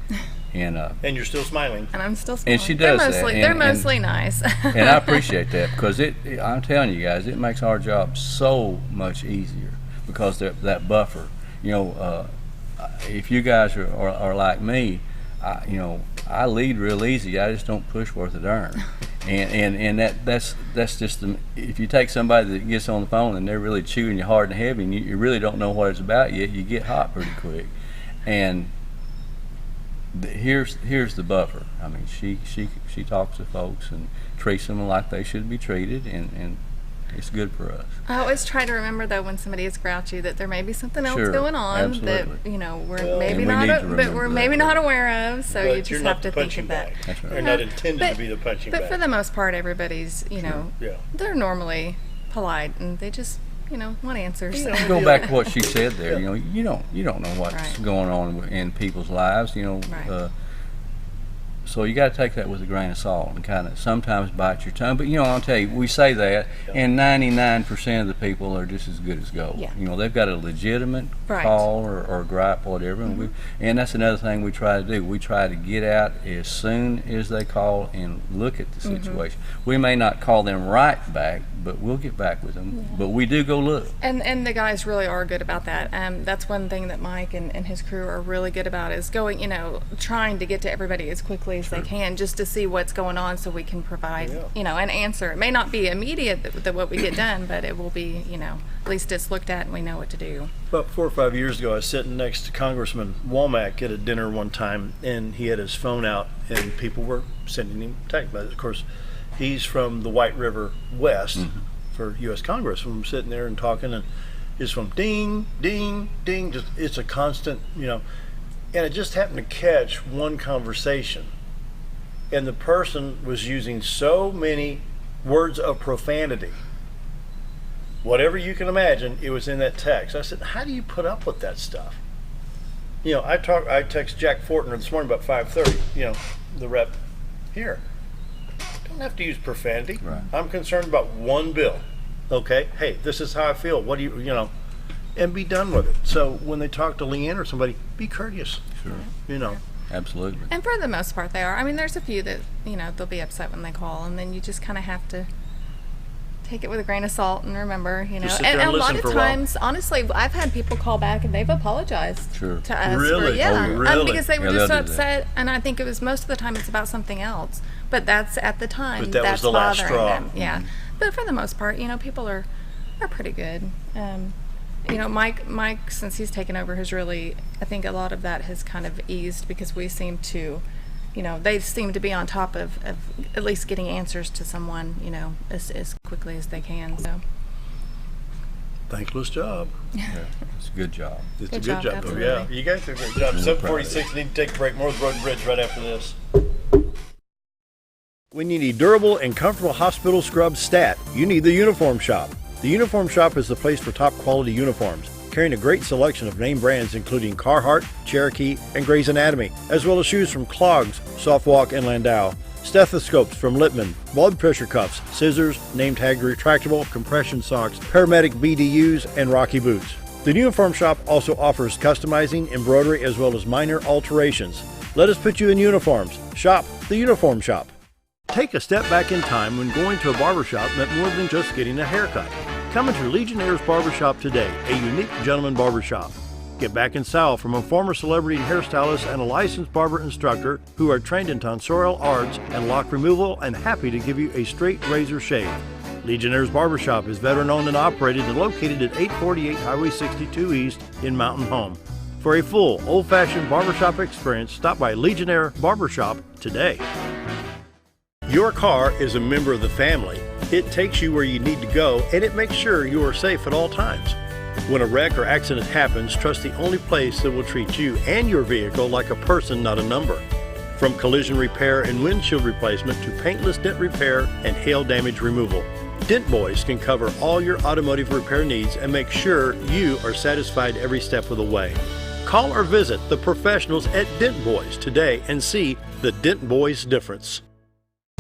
you're still smiling. And I'm still smiling. And she does they're mostly nice. And I appreciate that, because I'm telling you guys, it makes our job so much easier, because that buffer. If you guys are like me, I lead real easy. I just don't push worth a darn. And that's just if you take somebody that gets on the phone and they're really chewing you hard and heavy, and you really don't know what it's about yet, you get hot pretty quick. And here's the buffer. I mean, she talks to folks and treats them like they should be treated, and it's good for us. I always try to remember, though, when somebody is grouchy, that there may be something else going on absolutely. that we're maybe not aware of. So but you just have to think of that. That's right. You're not intended to be the punching bag. But for the most part, everybody's they're normally polite, and they just want answers. Go back to what she said there. You don't know what's going on in people's lives. So you got to take that with a grain of salt and kind of sometimes bite your tongue. But I'll tell you, we say that, and 99% of the people are just as good as gold. Yeah. They've got a legitimate call or gripe, whatever, and that's another thing we try to do. We try to get out as soon as they call and look at the situation. We may not call them right back, but we'll get back with them. Yeah. But we do go look. And the guys really are good about that. That's one thing that Mike and his crew are really good about, is going, trying to get to everybody as quickly as they can, just to see what's going on, so we can provide, an answer. It may not be immediate that what we get done, but it will be, at least it's looked at and we know what to do. About 4 or 5 years ago, I was sitting next to Congressman Womack at a dinner one time, and he had his phone out, and people were sending him text. But of course, he's from the White River West for U.S. Congress. And I'm sitting there and talking, and his phone ding, ding, ding. Just it's a constant, And it just happened to catch one conversation, and the person was using so many words of profanity. Whatever you can imagine, it was in that text. I said, how do you put up with that stuff? You know, I text Jack Fortner this morning about 5:30, you know, the rep here. Don't have to use profanity. Right. I'm concerned about one bill. Okay, hey, this is how I feel. What do you know, and be done with it. So when they talk to Leanne or somebody, be courteous. Sure. You know. Absolutely. And for the most part, they are. I mean, there's a few that, you know, they'll be upset when they call, and then you just kind of have to take it with a grain of salt and remember, you know. Just sit there and a lot listen of for a while. times, honestly, I've had people call back and they've apologized Sure. to us. Really? For, yeah. Oh, really? Because they were Yeah, just they'll so do that. upset, and I think it was most of the time it's about something else. But that's at the time. But that was that's the last bothering straw. them. Yeah. But for the most part, you know, people are pretty good. You know, Mike, since he's taken over, has really, I think a lot of that has kind of eased because we seem to, you know, they seem to be on top of at least getting answers to someone, you know, as quickly as they can. So. Thankless job. Yeah, it's a good job. It's Good a good job, job. absolutely. Yeah, you guys do a great job. I'm 7:46. Need to take a break. More of the Road and Bridge right after this. When you need durable and comfortable hospital scrub stat, you need the Uniform Shop. The Uniform Shop is the place for top quality uniforms, carrying a great selection of name brands including Carhartt, Cherokee, and Gray's Anatomy, as well as shoes from Clogs, Softwalk, and Landau, stethoscopes from Littman, blood pressure cuffs, scissors, name tag retractable, compression socks, paramedic BDUs, and Rocky boots. The Uniform Shop also offers customizing, embroidery, as well as minor alterations. Let us put you in uniforms. Shop the Uniform Shop. Take a step back in time when going to a barbershop meant more than just getting a haircut. Come into Legionnaire's Barbershop today, a unique gentleman barbershop. Get back in style from a former celebrity hairstylist and a licensed barber instructor who are trained in tonsorial arts and lock removal and happy to give you a straight razor shave. Legionnaire's Barbershop is veteran-owned and operated and located at 848 Highway 62 East in Mountain Home. For a full, old-fashioned barbershop experience, stop by Legionnaire Barbershop today. Your car is a member of the family. It takes you where you need to go, and it makes sure you are safe at all times. When a wreck or accident happens, trust the only place that will treat you and your vehicle like a person, not a number. From collision repair and windshield replacement to paintless dent repair and hail damage removal, Dent Boys can cover all your automotive repair needs and make sure you are satisfied every step of the way. Call or visit the professionals at Dent Boys today and see the Dent Boys difference.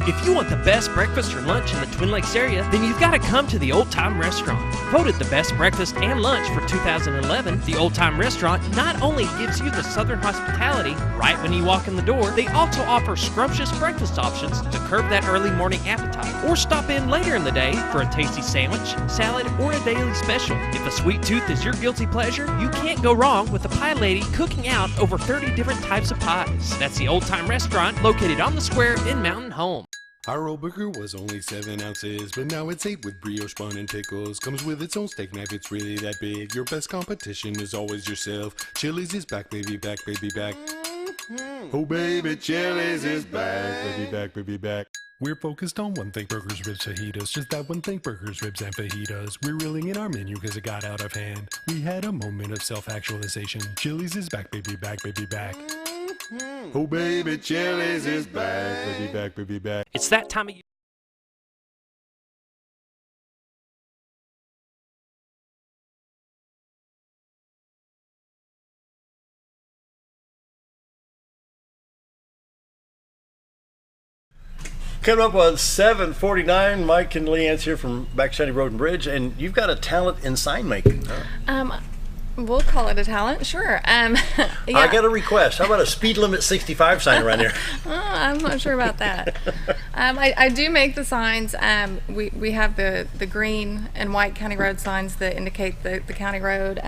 If you want the best breakfast or lunch in the Twin Lakes area, then you've got to come to the Old Time Restaurant. Voted the best breakfast and lunch for 2011, the Old Time Restaurant not only gives you the Southern hospitality right when you walk in the door, they also offer scrumptious breakfast options to curb that early morning appetite. Or stop in later in the day for a tasty sandwich, salad, or a daily special. If a sweet tooth is your guilty pleasure, you can't go wrong with the Pie Lady cooking out over 30 different types of pies. That's the Old Time Restaurant located on the square in Mountain Home. Our old burger was only 7 ounces, but now it's 8 with brioche bun and pickles. Comes with its own steak knife, it's really that big. Your best competition is always yourself. Chili's is back, baby, back, baby, back. Oh baby, Chili's is back, baby, back, baby, back. We're focused on one thing, burgers, ribs, fajitas. Just that one thing, burgers, ribs, and fajitas. We're reeling in our menu because it got out of hand. We had a moment of self-actualization. Chili's is back, baby, back, baby, back. Oh baby, Chili's is back, baby, back, baby, back. It's that time of year. Coming up on 7:49, Mike and Leanne's here from Baxter Road and Bridge, and you've got a talent in sign making. Huh? We'll call it a talent, sure. Yeah. I got a request. How about a speed limit 65 sign around here? I'm not sure about that. I do make the signs. We have the green and white county road signs that indicate the county road.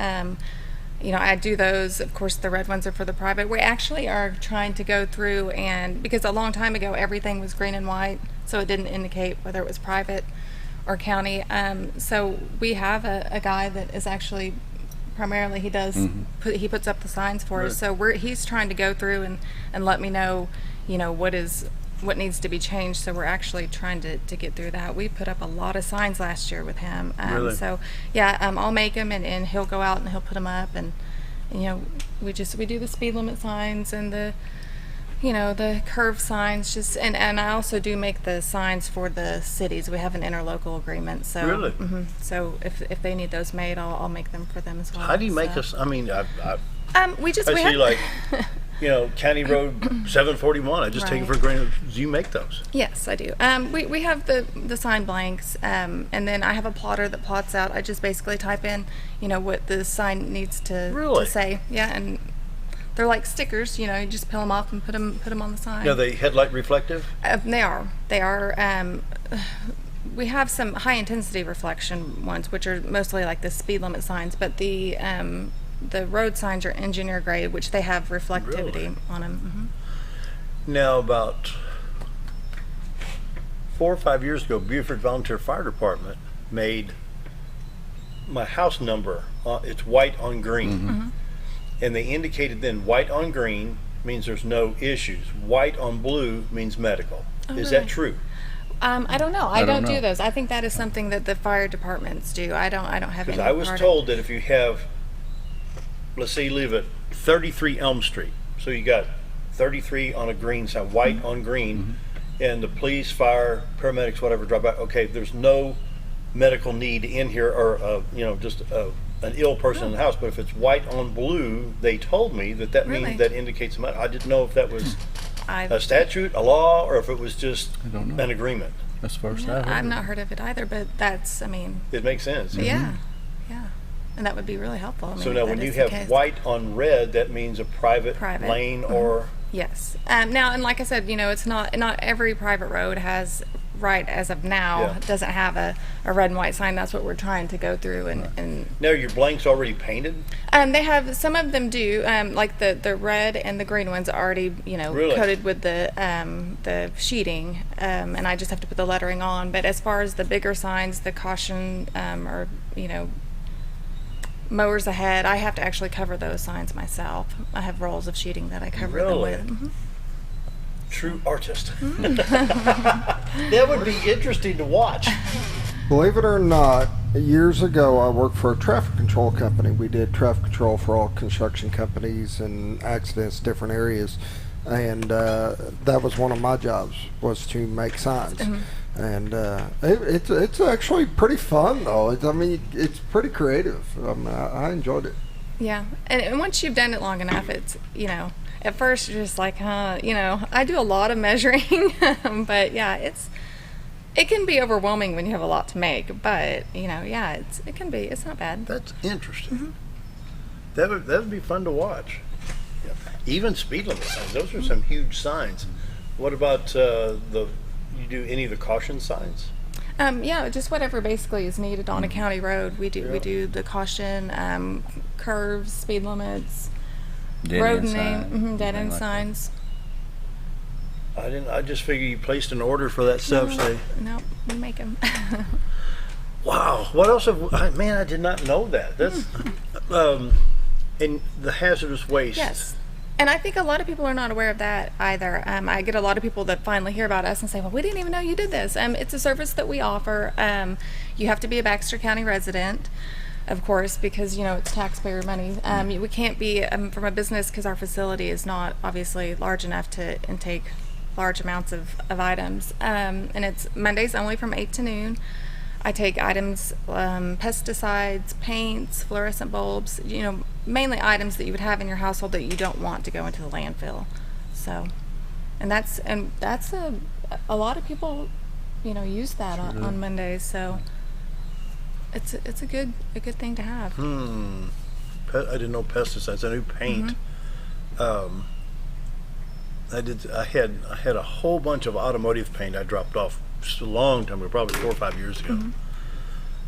You know, I do those. Of course, the red ones are for the private. We actually are trying to go through and, because a long time ago everything was green and white, so it didn't indicate whether it was private or county. So we have a guy that is actually primarily he puts up the signs for us. So he's trying to go through and let me know, you know, what needs to be changed. So we're actually trying to get through that. We put up a lot of signs last year with him. Really? So yeah, I'll make them and he'll go out and he'll put them up, and you know, we do the speed limit signs and the the curved signs, and I also do make the signs for the cities. We have an interlocal agreement, so Really? So if they need those made, I'll make them for them as well. How do you make so. us? I mean, I We see like, County Road 741. I just take it for granted. Do you make those? Yes, I do. We have the sign blanks, and then I have a plotter that plots out. I just basically type in, what the sign needs to say. Yeah, and they're like stickers. You just peel them off and put them on the sign. Are they headlight reflective? They are. They are. We have some high intensity reflection ones, which are mostly like the speed limit signs, but the road signs are engineer grade, which they have reflectivity on them. Now, about 4 or 5 years ago, Beaufort Volunteer Fire Department made my house number, it's white on green. And they indicated then white on green means there's no issues. White on blue means medical. Is that true? I don't know. I don't do those. I think that is something that the fire departments do. I don't have any. Because I was told that if you have, let's say you live at 33 Elm Street, so you got 33 on a green sign, white on green, and the police, fire, paramedics, whatever, drop by. Okay, there's no medical need in here, or just an ill person in the house. But if it's white on blue, they told me that means that indicates a medical. I didn't know if that was a statute, a law, or if it was just an agreement. That's the first I've heard. I've not heard of it either, but that's, it makes sense. Yeah. And that would be really helpful. So now when you have white on red, that means a private lane or... Yes. Now, and like I said, it's not every private road has, as of now, doesn't have a red and white sign. That's what we're trying to go through. And now, are your blanks already painted? They have, some of them do, like the red and the green ones are already, coated with the sheeting, and I just have to put the lettering on. But as far as the bigger signs, the caution, or, mowers ahead, I have to actually cover those signs myself. I have rolls of sheeting that I cover them with. True artist. That would be interesting to watch. Believe it or not, years ago I worked for a traffic control company. We did traffic control for all construction companies and accidents, different areas. And that was one of my jobs, was to make signs. And it's actually pretty fun, though. It's pretty creative. I enjoyed it. Yeah, and once you've done it long enough, it's, at first you're just like, I do a lot of measuring, but yeah, it can be overwhelming when you have a lot to make, but, it can be, it's not bad. That's interesting. That would be fun to watch. Yeah. Even speed limit signs, those are some huge signs. What about you do any of the caution signs? Just whatever basically is needed on a county road. We do the caution, curves, speed limits, road name, dead end signs. I just figured you placed an order for that stuff. No, we make them. Wow, what else I did not know that. That's and the hazardous waste. Yes. And I think a lot of people are not aware of that either. I get a lot of people that finally hear about us and say, well, we didn't even know you did this. It's a service that we offer. You have to be a Baxter County resident, of course, because, it's taxpayer money. We can't be from a business because our facility is not obviously large enough to intake large amounts of items. And it's Mondays only from 8 to noon. I take items, pesticides, paints, fluorescent bulbs, mainly items that you would have in your household that you don't want to go into the landfill. So, and that's a lot of people, use that on Mondays. So it's a good thing to have. I didn't know pesticides. I knew paint. I had a whole bunch of automotive paint I dropped off just a long time ago, probably 4 or 5 years ago. And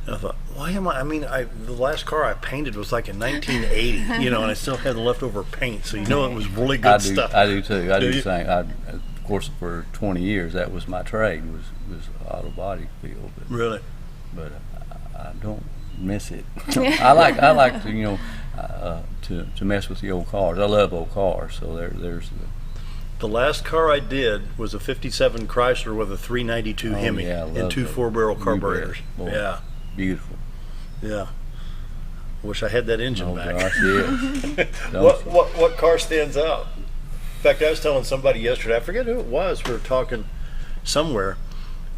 I thought, why am the last car I painted was like in 1980, and I still had the leftover paint, so it was really good stuff. I do too. I do the same. Of course, for 20 years, that was my trade, was auto body field. Really? But I don't miss it. I like to, to mess with the old cars. I love old cars, so there's the last car I did was a 57 Chrysler with a 392 Hemi and 2 4-barrel carburetors. Boy, beautiful. Yeah. Wish I had that engine back. Gosh, yeah. What car stands out? fact, I was telling somebody yesterday, I forget who it was, we were talking somewhere.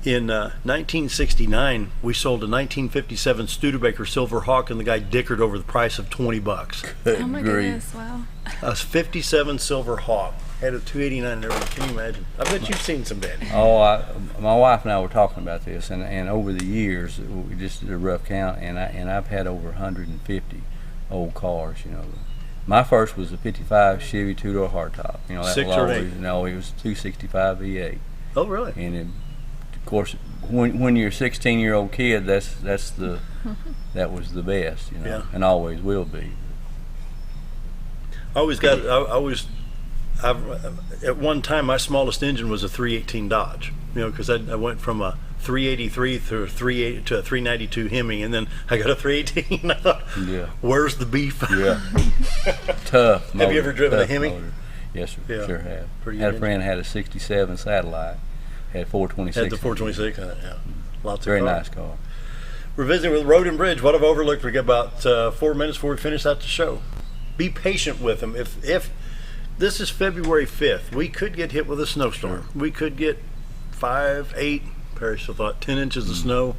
In 1969, we sold a 1957 Studebaker Silver Hawk, and the guy dickered over the price of $20. Oh my goodness! Wow. A 57 Silver Hawk had a 289 and everything. Can you imagine? I bet you've seen some, Daddy. Oh, my wife and I were talking about this, and over the years, we just did a rough count, and I've had over 150 old cars. You know, my first was a '55 Chevy two-door hardtop. You know, that 6 was or always, 8? no, it was 265 V8. Oh, really? And it, of course, when you're a 16-year-old kid, that was the best, you know, Yeah. and always will be. At one time, my smallest engine was a 318 Dodge, you know, because I went from a 383 to a 392 Hemi, and then I got a 318. I thought, Yeah. where's the beef? Yeah. Tough. Have you ever driven a Hemi? Motor. Yes, sir. Yeah. Sure have. Pretty Had good a friend had a '67 Satellite. Had 426. Had the 426 in it, yeah. Lots of Very cars. nice car. We're visiting with Road and Bridge. What I've overlooked, we got about 4 minutes before we finish out the show. Be patient with them. If this is February 5th, we could get hit with a snowstorm. We could get 5, 8, Perry still thought 10 inches of snow.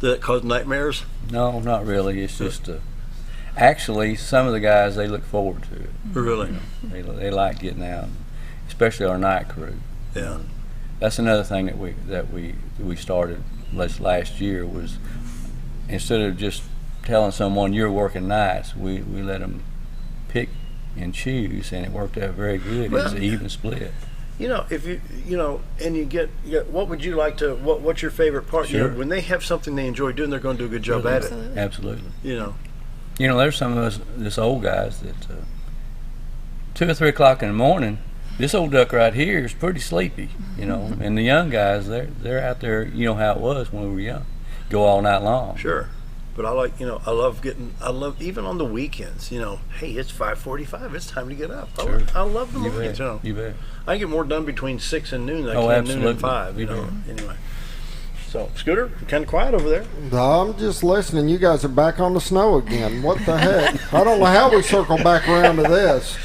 Did that cause nightmares? No, not really. It's just actually some of the guys, they look forward to it. Really? You know, they like getting out, especially our night crew. Yeah. That's another thing that we started last year was, instead of just telling someone you're working nights, we let them pick and choose, and it worked out very good. It was an even split. You know, if you know, and you get what would you like to? What's your favorite part? Sure. You know, when they have something they enjoy doing, they're going to do a good job at it. Absolutely. You know, there's some of us, this old guys that 2 or 3 o'clock in the morning. This old duck right here is pretty sleepy, you know, and the young guys, they're out there. You know how it was when we were young, go all night long. Sure. But I like, I love even on the weekends, you know, hey, it's 5:45, it's time to get up. Sure. I love the You mornings, bet. You bet. I get more done between 6 and noon than I Oh, can noon and absolutely. 5, You you know, bet. anyway. So, Scooter, you're kind of quiet over there. I'm just listening. You guys are back on the snow again. What the heck? I don't know how we circle back around to this.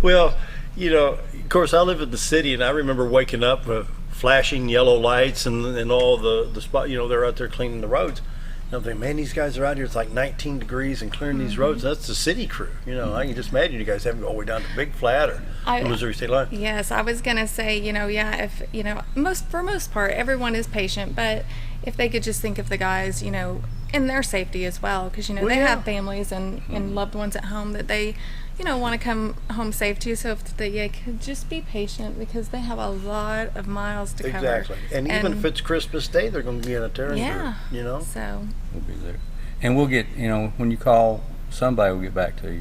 Well, you know, of course, I live in the city, and I remember waking up flashing yellow lights and all the spot, you know, they're out there cleaning the roads. You know, man, these guys are out here. It's like 19 degrees and clearing these roads. That's the city crew. You know, I can just imagine you guys having to go all the way down to Big Flat or the Missouri State line. Yes, I was gonna say, if for most part, everyone is patient, but if they could just think of the guys, and their safety as well, because they have families and loved ones at home that they, want to come home safe to. So if they could just be patient, because they have a lot of miles to cover. Exactly, and even if it's Christmas Day, they're going to be in a tearing. Yeah, you know. So we'll be there, and we'll get, when you call, somebody will get back to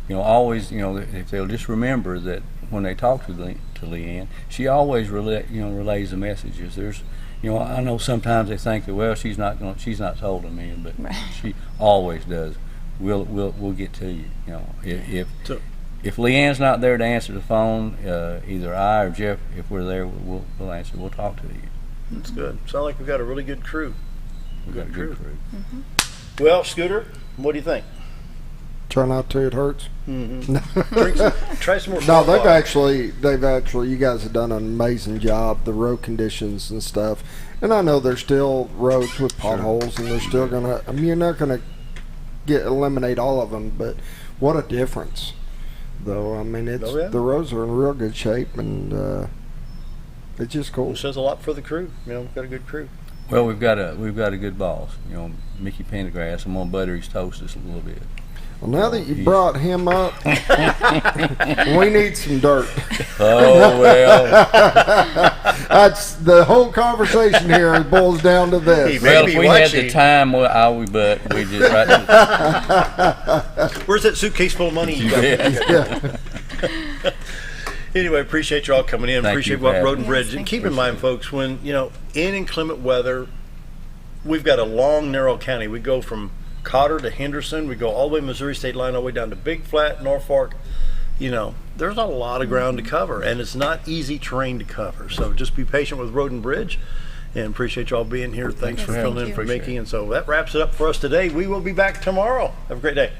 you. Always, if they'll just remember that when they talk to Leanne, she always relays the messages. There's, I know sometimes they think that, well, she's not told me, but she always does. We'll get to you. If Leanne's not there to answer the phone, either I or Jeff, if we're there, we'll answer. We'll talk to you. That's good. Sound like we've got a really good crew. We've got a good crew. Well, Scooter, what do you think? Try not to. It hurts. Try some more. No, they've actually. You guys have done an amazing job. The road conditions and stuff. And I know there's still roads with potholes, and they're still gonna. I mean, you're not gonna eliminate all of them, but what a difference, though. I mean, it's the roads are in real good shape, and it's just cool. It says a lot for the crew. We've got a good crew. Well, we've got a good boss. Mickey Pendergrass. I'm gonna butter his toast just a little bit. Well, now that you brought him up, we need some dirt. Oh, well. That's the whole conversation here boils down to this. Well, if we had the time, we just Where's that suitcase full of money you got? Anyway, appreciate you all coming in. Appreciate Road and Bridge. And keep in mind, folks, when, in inclement weather, we've got a long, narrow county. We go from Cotter to Henderson. We go all the way Missouri State line, all the way down to Big Flat, Norfolk. There's a lot of ground to cover, and it's not easy terrain to cover. So just be patient with Road and Bridge, and appreciate you all being here. Thanks for filling in for Mickey. And so that wraps it up for us today. We will be back tomorrow. Have a great day.